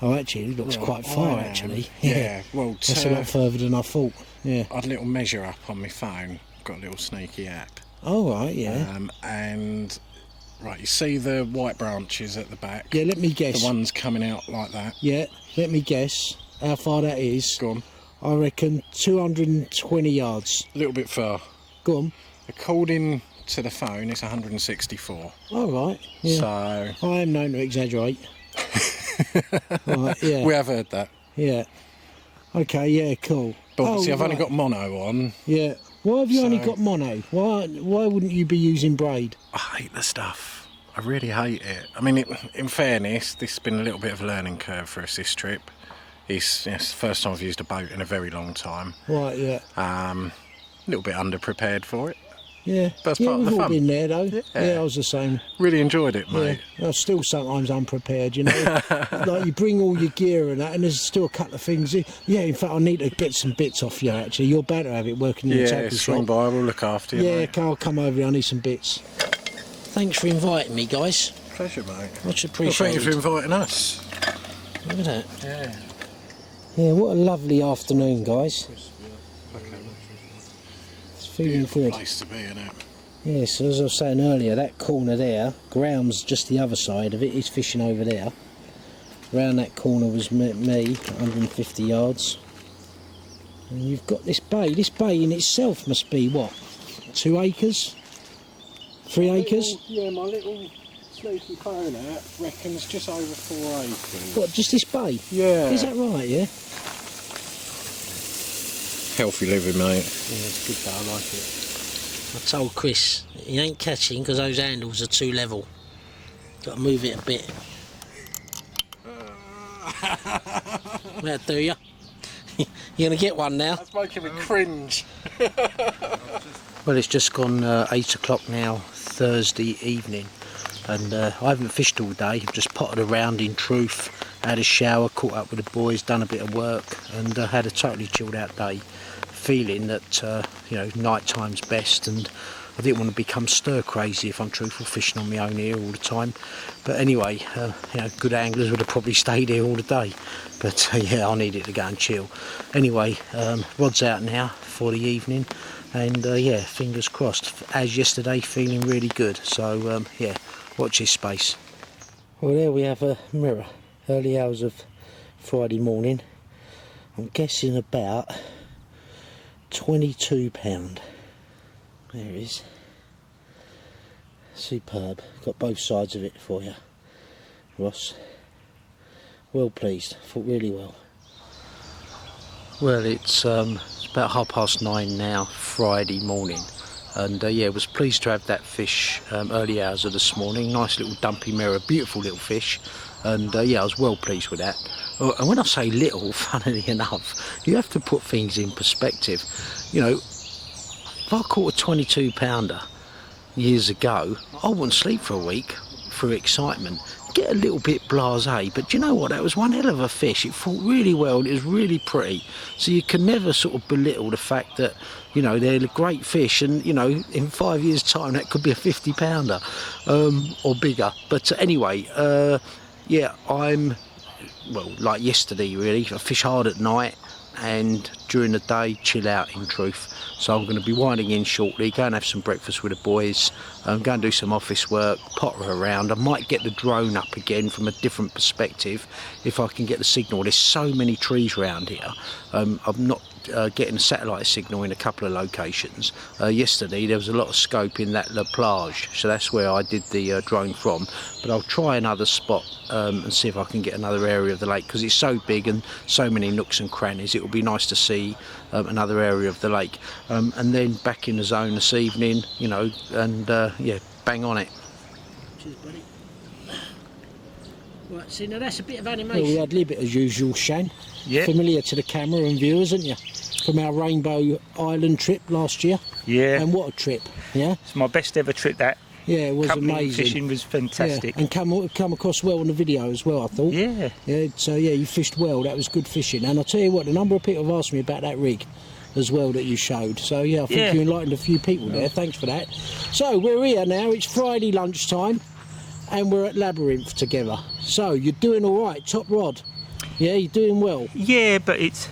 Oh, actually, it looks quite far, actually. Yeah, well, that's a lot further than I thought. Yeah. I had a little measure up on my phone, got a little sneaky app. Oh, right, yeah. And, right, you see the white branches at the back? Yeah, let me guess. The ones coming out like that? Yeah, let me guess how far that is. Go on. I reckon 220 yards. A little bit far. Go on. According to the phone, it's 164. Oh, right. Yeah. So... I am known to exaggerate. Right, yeah. We have heard that. Yeah. Okay, yeah, cool. But obviously I've only got mono on. Yeah. Why have you only got mono? Why wouldn't you be using braid? I hate the stuff. I really hate it. I mean, in fairness, this has been a little bit of a learning curve for us this trip. It's the first time I've used a boat in a very long time. Right, yeah. A little bit underprepared for it. Yeah, That's part of we've the all fun. been there though. Yeah. Yeah, I was the same. Really enjoyed it, mate. Yeah, I'm still sometimes unprepared, you know. Like you bring all your gear and that, and there's still a couple of things. Yeah, in fact, I need to get some bits off you. Actually, you're better to have it working in the tackle swing shop. by. We'll look after you. Yeah, mate. I'll come over here. I need some bits. Thanks for inviting me, guys. Pleasure, mate. Much Well, appreciated. thank you for inviting us. Look at that. Yeah. Yeah, what a lovely afternoon, guys. It's feeling Beautiful good. place to be, isn't it? Yes, as I was saying earlier, that corner there, Graham's just the other side of it, he's fishing over there. Round that corner was me, 150 yards. And you've got this bay in itself must be, what, 2 acres? 3 acres? Yeah, my little sneaky phone app reckons just over 4 acres. What, just this bay? Yeah. Is that right, yeah? Healthy living, mate. Yeah, it's good though, I like it. I told Chris, he ain't catching because those handles are too level. Got to move it a bit. That'll do ya. You're going to get one now. That's making me cringe. Well, it's just gone 8 o'clock now, Thursday evening. And I haven't fished all day. I've just potted around in truth. Had a shower, caught up with the boys, done a bit of work, and had a totally chilled out day. Feeling that you know, night time's best, and I didn't want to become stir crazy, if I'm truthful, fishing on my own here all the time. But anyway, you know, good anglers would have probably stayed here all the day. But yeah, I needed to go and chill. Anyway, rod's out now for the evening, and yeah, fingers crossed. As yesterday, feeling really good. So yeah, watch this space. Well, there we have a mirror. Early hours of Friday morning. I'm guessing about £22. There it is. Superb. Got both sides of it for you, Ross. Well pleased. Thought really well. Well, it's about 9:30 now, Friday morning, and yeah, was pleased to have that fish early hours of this morning. Nice little dumpy mirror, beautiful little fish, and yeah, I was well pleased with that. And when I say little, funnily enough, you have to put things in perspective. You know, if I caught a 22-pounder years ago, I wouldn't sleep for a week through excitement. Get a little bit blasé, but do you know what? That was one hell of a fish. It fought really well. It was really pretty. So you can never sort of belittle the fact that, you know, they're a great fish, and you know, in 5 years' time that could be a 50-pounder or bigger. But anyway, yeah, I'm well, like yesterday really. I fish hard at night, and during the day chill out in truth. So I'm going to be winding in shortly, go and have some breakfast with the boys, go and do some office work, potter around. I might get the drone up again from a different perspective if I can get the signal. There's so many trees around here. I'm not getting a satellite signal in a couple of locations. Yesterday there was a lot of scope in that La Plage, so that's where I did the drone from, but I'll try another spot and see if I can get another area of the lake, because it's so big and so many nooks and crannies. It will be nice to see another area of the lake, and then back in the zone this evening, you know, and yeah, bang on it. Cheers, buddy. Right, see, now that's a bit of Oh, animation. Well, we had Libet as usual, Shan. Yeah. Familiar to the camera and viewers, aren't you? From our Rainbow Island trip last year. Yeah. And what a trip, yeah? It's my best ever trip, that. Yeah, it was Company amazing. fishing was fantastic. Yeah. And come across well on the video as well, I thought. Yeah. Yeah, so yeah, you fished well, that was good fishing. And I'll tell you what, the number of people have asked me about that rig as well that you showed. So yeah, I think you enlightened a few people there, thanks for that. So we're here now, it's Friday lunchtime, and we're at Labyrinth together. So you're doing all right, top rod. Yeah, you're doing well. Yeah, but it's,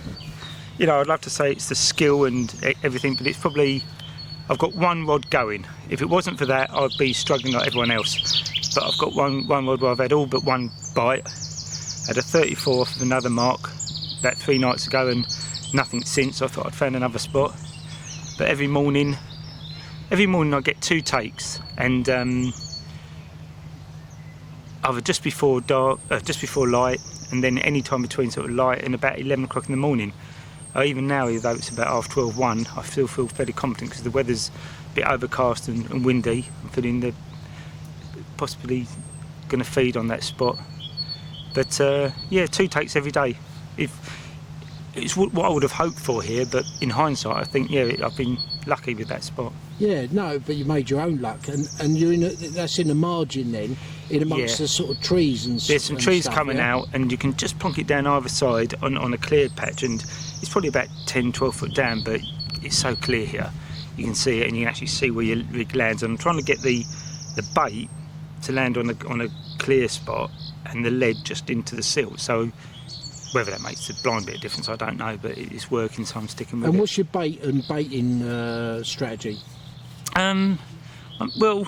you know, I'd love to say it's the skill and everything, but it's probably, I've got one rod going. If it wasn't for that, I'd be struggling like everyone else. But I've got one rod where I've had all but one bite. Had a 34 off of another mark about 3 nights ago, and nothing since. I thought I'd found another spot. But every morning I get 2 takes, and either just before dark, just before light, and then any time between sort of light and about 11 o'clock in the morning. Even now, although it's about 12:30, 1, I still feel fairly confident because the weather's a bit overcast and windy. I'm feeling the possibly going to feed on that spot. But yeah, 2 takes every day. It's what I would have hoped for here, but in hindsight, I think I've been lucky with that spot. Yeah, no, but you made your own luck, and you're that's in the margin then, in amongst the sort of trees and. There's some trees coming out, and you can just plonk it down either side on a cleared patch, and it's probably about 10-12 foot down, but it's so clear here. You can see it, and you can actually see where your rig lands. And I'm trying to get the bait to land on a clear spot, and the lead just into the silt. So whether that makes a blind bit of difference, I don't know, but it's working, so I'm sticking with it. And what's your bait and baiting strategy? Well,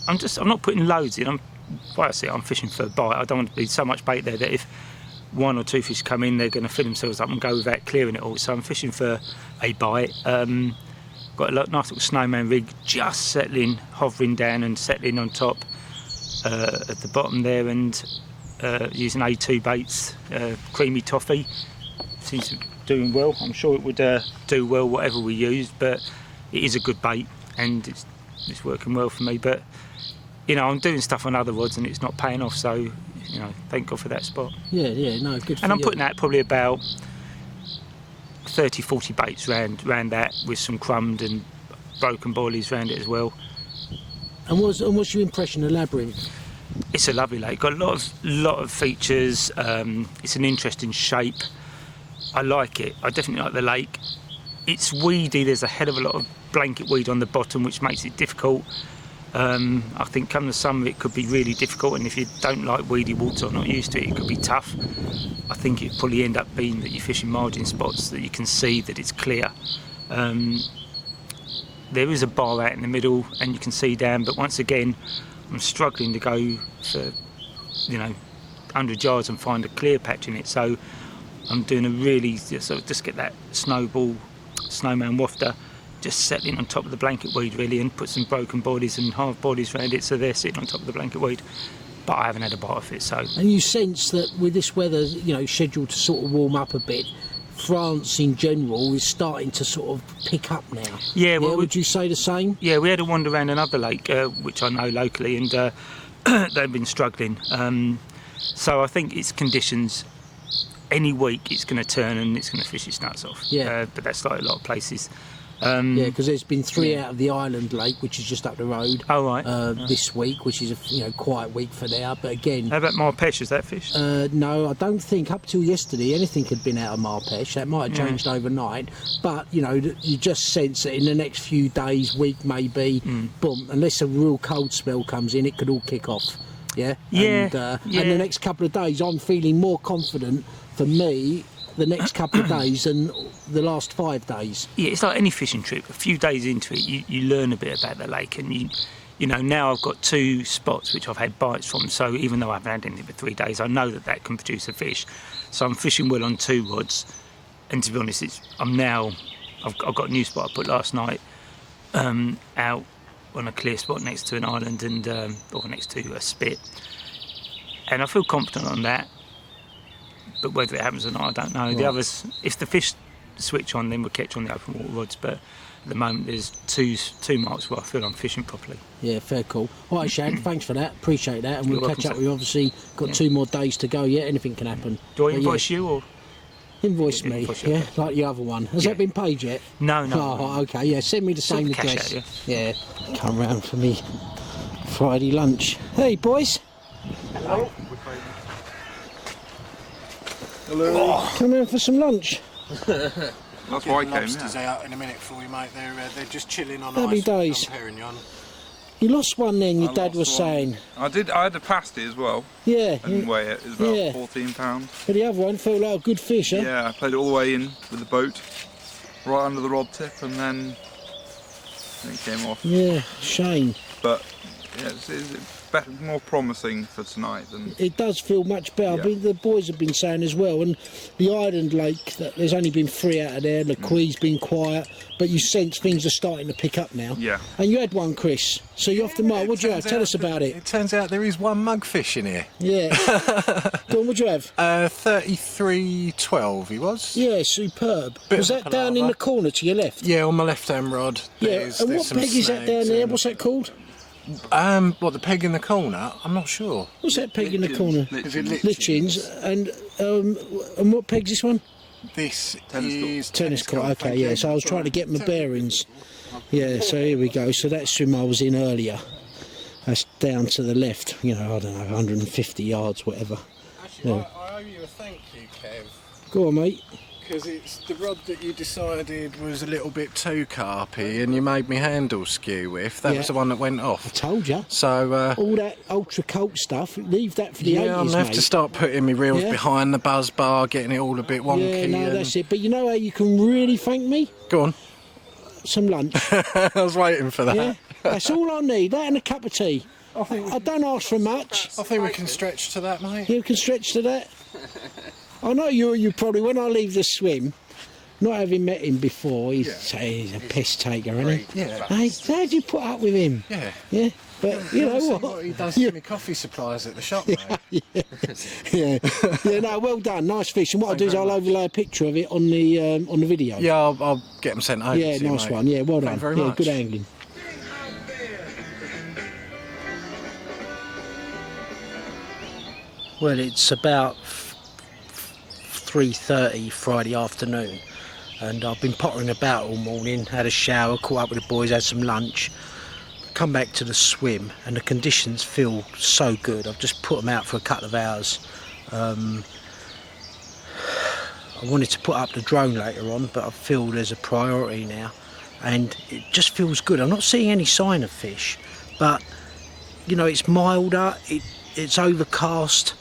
I'm not putting loads in. I'm fishing for a bite. I don't want to be so much bait there that if 1 or 2 fish come in, they're going to fill themselves up and go without clearing it all. So I'm fishing for a bite. Got a nice little snowman rig just settling, hovering down and settling on top at the bottom there, and using A2 baits, creamy toffee. Seems to be doing well. I'm sure it would do well whatever we used, but it is a good bait and it's working well for me. But you know, I'm doing stuff on other rods and it's not paying off, so you know, thank God for that spot. Yeah, no, good for And I'm you. putting out probably about 30-40 baits round that, with some crumbed and broken boilies round it as well. And what's your impression of Labyrinth? It's a lovely lake, got a lot of features. It's an interesting shape. I like it. I definitely like the lake. It's weedy, there's a hell of a lot of blanket weed on the bottom, which makes it difficult. I think come the summer it could be really difficult, and if you don't like weedy water or not used to it, it could be tough. I think it'd probably end up being that you fish in margin spots that you can see that it's clear. There is a bar out in the middle and you can see down, but once again I'm struggling to go for 100 yards and find a clear patch in it, so I'm doing a really just get that snowman wafter just settling on top of the blanket weed really, and put some broken bodies and half bodies around it so they're sitting on top of the blanket weed. But I haven't had a bite of it, so. And you sense that with this weather, scheduled to sort of warm up a bit, France in general is starting to sort of pick up now. Yeah, well, would you say the same? Yeah, we had a wander around another lake, which I know locally, and they've been struggling. So I think it's conditions. Any week it's going to turn and it's going to fish its nuts off. Yeah. But that's like a lot of places. Yeah, because there's been 3 out of the island lake, which is just up the road. Oh right. This week, which is a quiet week for there. But again, how about Peche? Is that fish? No, I don't think up till yesterday anything had been out of Peche. That might have changed overnight. But you just sense that in the next few days, week maybe, boom, unless a real cold spell comes in, it could all kick off. Yeah. Yeah. And the next couple of days, I'm feeling more confident for me. The next couple of days and the last 5 days. Yeah, it's like any fishing trip. A few days into it, you learn a bit about the lake, and you know, now I've got 2 spots which I've had bites from. So even though I haven't had anything for 3 days, I know that can produce a fish. So I'm fishing well on 2 rods, and to be honest, I've got a new spot I put last night out on a clear spot next to an island and or next to a spit, and I feel confident on that. But whether it happens or not, I don't know. Right. The others, if the fish switch on, then we'll catch on the open water rods. But At the moment, there's two marks where I feel I'm fishing properly. Yeah, fair call. All right, Shag, thanks for that. Appreciate that. And You're we'll welcome, catch up sir. with you. Obviously, got 2 more days to go. Yeah, anything can happen. Do I But invoice you or? Invoice me, Invoice you, yeah, okay. like the other one. Has Yeah. that been paid yet? No, no. Oh, okay, yeah, send me the Sort same the cash address. out, Yeah, come round for me Friday lunch. Hey, boys. Hello. Come round for some lunch. That's why I came. Lobsters Yeah. out in a minute for you, mate. They're just chilling on Happy ice. days. I'm Perignon. You lost one then, your I dad was lost one. saying. I did. I had to pasty as well. Yeah, I didn't weigh it. It was about Yeah. 14 pounds. but the other one felt like a good fish, huh? Yeah, I played it all the way in with the boat, right under the rod tip, and then it came off. Yeah, shame. But yeah, it's better, more promising for tonight than. It does feel much better. Yeah. But the boys have been saying as well, and the Island Lake, that there's only been 3 out of there. The Quay's been quiet, but you sense things are starting to pick up now. Yeah. And you had one, Chris. So you're off the mark. What'd you have? Tell us about it. It turns out there is one mugfish in here. Yeah. Go on, what'd you have? 33.12 he was. Yeah, superb. Bit Was of that down in palaver. the corner to your left? Yeah, on my left-hand rod. Yeah. And what some peg is that down snags there? and- What's that called? What, the peg in the corner? I'm not sure. What's that peg in the corner? Is it Lichens. And what peg's this one? This Tennis court. is Tennis court, okay, yeah. So I was trying to get my bearings. Yeah, so here we go. So that swim I was in earlier. That's down to the left, you know, I don't know, 150 yards, whatever. Actually, Yeah. I owe you a thank you, Kev. Go on, mate. Because it's the rod that you decided was a little bit too carpy and you made me handle skew with. That Yeah. was the one that went I off. told you. So, All that ultra cult stuff, leave that for the 80s, yeah, I'm going to have mate. to start putting my reels Yeah. behind the buzz bar, getting it all a bit wonky. Yeah, no, and... that's it. But you know how you can really thank me? Go on. Some lunch. I was waiting for that. Yeah, that's all I need. That and a cup of tea. I don't ask for much. I think we can stretch to that, mate. You can stretch to that. I know you probably, when I leave the swim, not having met him before, he's a piss taker, isn't he? Yeah. Hey, how'd you put up with him? Yeah. Yeah, but you know See what? he does to me coffee supplies at the shop, mate. Yeah, yeah, no, well done, nice fish. And what I'll do is I'll overlay a picture of it on the video. Yeah, I'll get them sent over Yeah, to you, nice mate. one. Yeah, well done. Thank you very Yeah, much. good angling. Well, it's about 3:30 Friday afternoon, and I've been pottering about all morning. Had a shower, caught up with the boys, had some lunch, come back to the swim, and the conditions feel so good. I've just put them out for a couple of hours. I wanted to put up the drone later on, but I feel there's a priority now, and it just feels good. I'm not seeing any sign of fish, but you know, it's milder, it's overcast,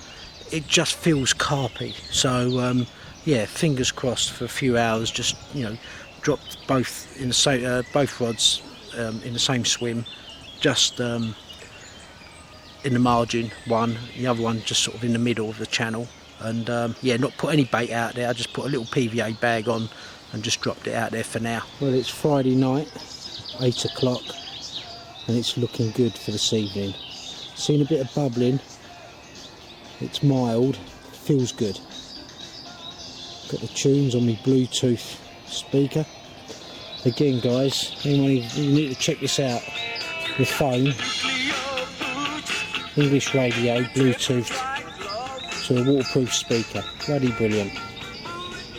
it just feels carpy. So yeah, fingers crossed for a few hours. Just, you know, dropped both in the same both rods in the same swim, just in the margin one, the other one just sort of in the middle of the channel. And yeah, not put any bait out there. I just put a little PVA bag on and just dropped it out there for now. Well, it's Friday night, 8 o'clock, and it's looking good for this evening. Seen a bit of bubbling. It's mild, feels good. Got the tunes on my Bluetooth speaker. Again, guys, anyone, you need to check this out. Your phone, English radio, Bluetooth to a waterproof speaker. Bloody brilliant.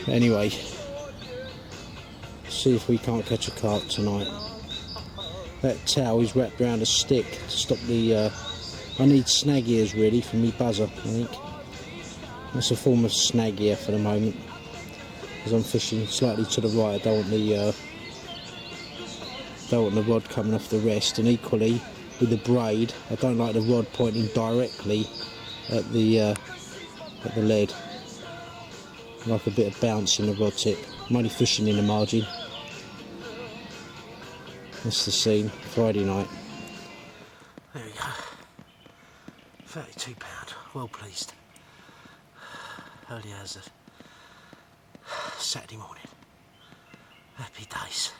Anyway, see if we can't catch a carp tonight. That towel is wrapped around a stick to stop the I need snag ears really for me buzzer, I think. That's a form of snag ear for the moment, as I'm fishing slightly to the right. I don't want the rod coming off the rest, and equally with the braid, I don't like the rod pointing directly at the lead. I like a bit of bounce in the rod tip. I'm only fishing in the margin. That's the scene, Friday night. There we go. £32, well pleased. Early as a Saturday morning. Happy days.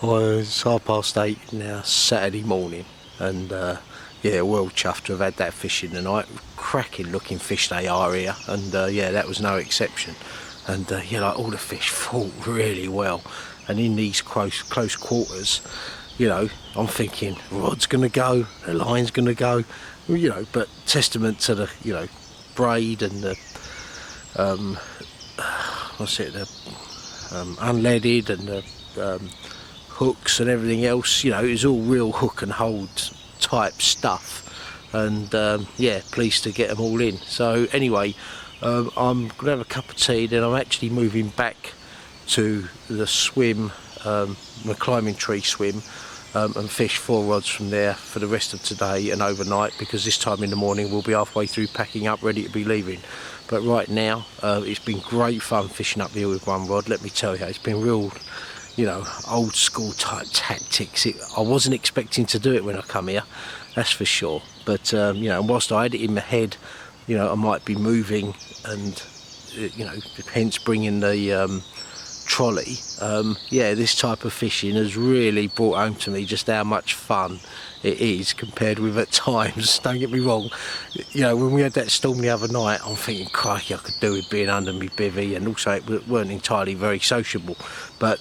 Well, it's 8:30 now, Saturday morning, and yeah, well chuffed to have had that fish in the night. Cracking looking fish they are here, and yeah, that was no exception. And yeah, like all the fish fought really well, and in these close quarters, you know, I'm thinking rod's gonna go, the line's gonna go, you know, but testament to the, you know, braid and the what's it, the unleaded and the hooks and everything else, you know, it was all real hook and hold type stuff, and yeah, pleased to get them all in. So anyway, I'm gonna have a cup of tea, then I'm actually moving back to the swim, the climbing tree swim, and fish 4 rods from there for the rest of today and overnight, because this time in the morning we'll be halfway through packing up, ready to be leaving. But right now, it's been great fun fishing up here with 1 rod, let me tell you. It's been real, you know, old school type tactics. I wasn't expecting to do it when I come here, that's for sure. But you know, whilst I had it in my head, you know, I might be moving and, you know, hence bringing the trolley, yeah, this type of fishing has really brought home to me just how much fun it is compared with at times. Don't get me wrong, you know, when we had that storm the other night, I'm thinking, crikey, I could do with being under me bivvy, and also it weren't entirely very sociable, but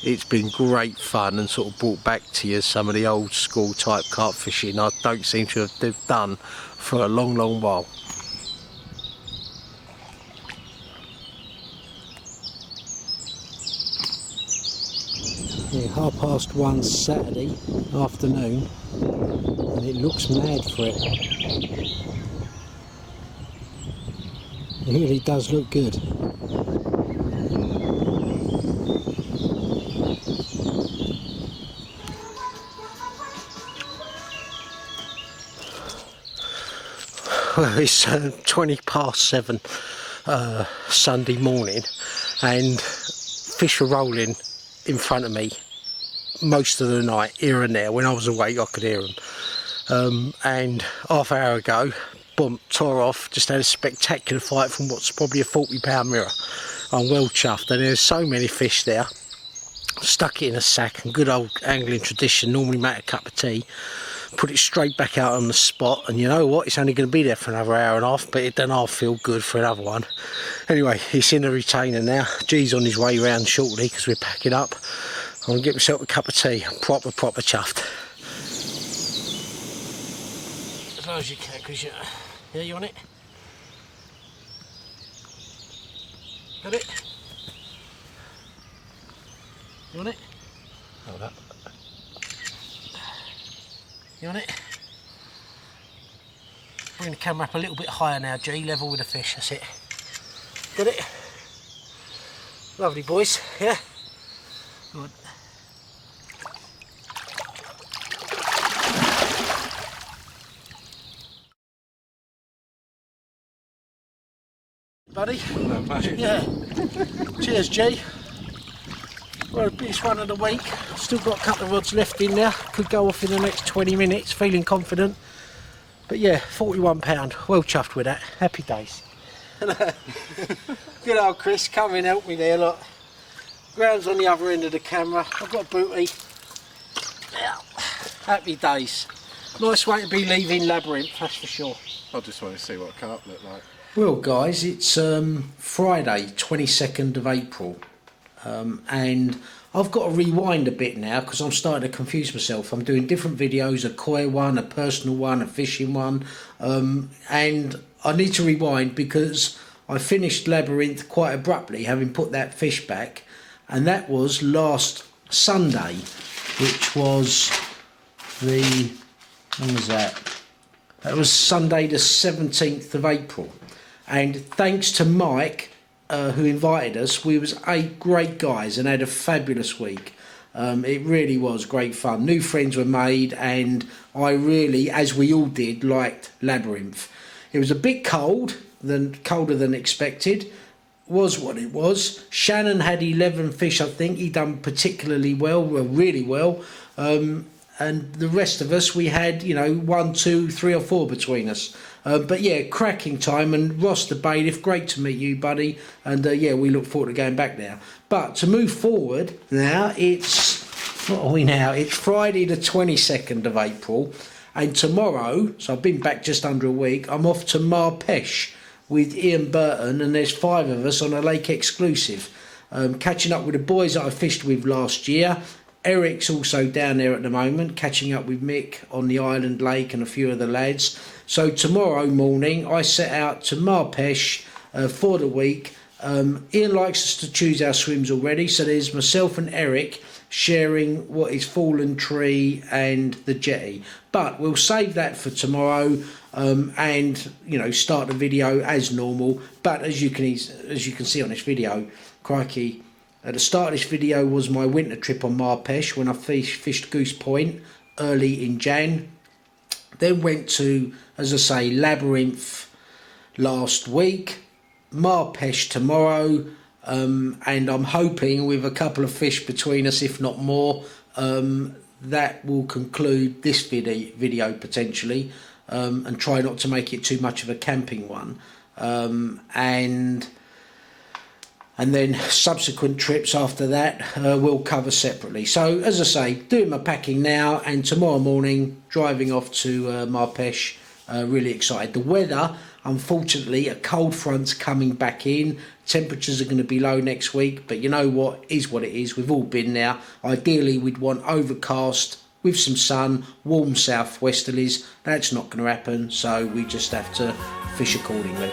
it's been great fun and sort of brought back to you some of the old school type carp fishing I don't seem to have done for a long while. Yeah, 1:30 Saturday afternoon, and it looks mad for it. It really does look good. Well, it's 7:20 Sunday morning, and fish were rolling in front of me most of the night, here and there. When I was awake I could hear them, and half an hour ago, boom, tore off, just had a spectacular fight from what's probably a 40-pound mirror. I'm well chuffed, and there's so many fish there. Stuck it in a sack, and good old angling tradition, normally make a cup of tea, put it straight back out on the spot, and you know what, it's only going to be there for another hour and a half, but it doesn't half feel good for another one. Anyway, it's in the retainer now. G's on his way round shortly because we're packing up. I'm going to get myself a cup of tea. I'm proper chuffed. As low as you can, because yeah, you on it? Got it? You on it? Hold up. You on it? Bring the camera up a little bit higher now, G, level with the fish, that's it. Got it? Lovely, boys, yeah? Good. Buddy? Hello, mate. Yeah. Cheers, G. Well, it's one of the week. Still got a couple of rods left in there. Could go off in the next 20 minutes, feeling confident. But yeah, £41. Well chuffed with that. Happy days. Good old Chris, come in, help me there, look. Ground's on the other end of the camera. I've got booty. Yeah. Happy days. Nice way to be leaving Labyrinth, that's for sure. I just want to see what carp look like. Well guys, it's Friday 22nd of April, and I've got to rewind a bit now because I'm starting to confuse myself. I'm doing different videos, a koi one, a personal one, a fishing one, and I need to rewind because I finished Labyrinth quite abruptly, having put that fish back, and that was last Sunday, which was the, when was that? That was Sunday the 17th of April. And thanks to Mike, who invited us, we was 8 great guys and had a fabulous week. It really was great fun. New friends were made, and I really, as we all did, liked Labyrinth. It was a bit colder than expected. Was what it was. Shannon had 11 fish, I think. He done particularly well, really well. And the rest of us, we had, you know, 1, 2, 3 or 4 between us. But yeah, cracking time. And Ross the bailiff, great to meet you, buddy. And yeah, we look forward to going back there. But to move forward now, it's what are we now? It's Friday the 22nd of April, and tomorrow, so I've been back just under a week, I'm off to Peche with Ian Burton, and there's 5 of us on a lake exclusive, catching up with the boys that I fished with last year. Eric's also down there at the moment, catching up with Mick on the island lake and a few of the lads. So tomorrow morning I set out to Peche for the week. Ian likes us to choose our swims already, so there's myself and Eric sharing what is Fallen Tree and the jetty, but we'll save that for tomorrow, and you know, start the video as normal. But as you can see on this video, crikey, at the start of this video was my winter trip on Peche when I fished Goose Point early in Jan. Then went to, as I say, Labyrinth last week, Peche tomorrow, and I'm hoping with a couple of fish between us, if not more, that will conclude this video potentially, and try not to make it too much of a camping one, and then subsequent trips after that we'll cover separately. So as I say, doing my packing now, and tomorrow morning driving off to Peche. Really excited. The weather, unfortunately, a cold front's coming back in. Temperatures are going to be low next week, but you know what is what it is. We've all been there. Ideally we'd want overcast with some sun, warm southwesterlies. That's not going to happen, so we just have to fish accordingly.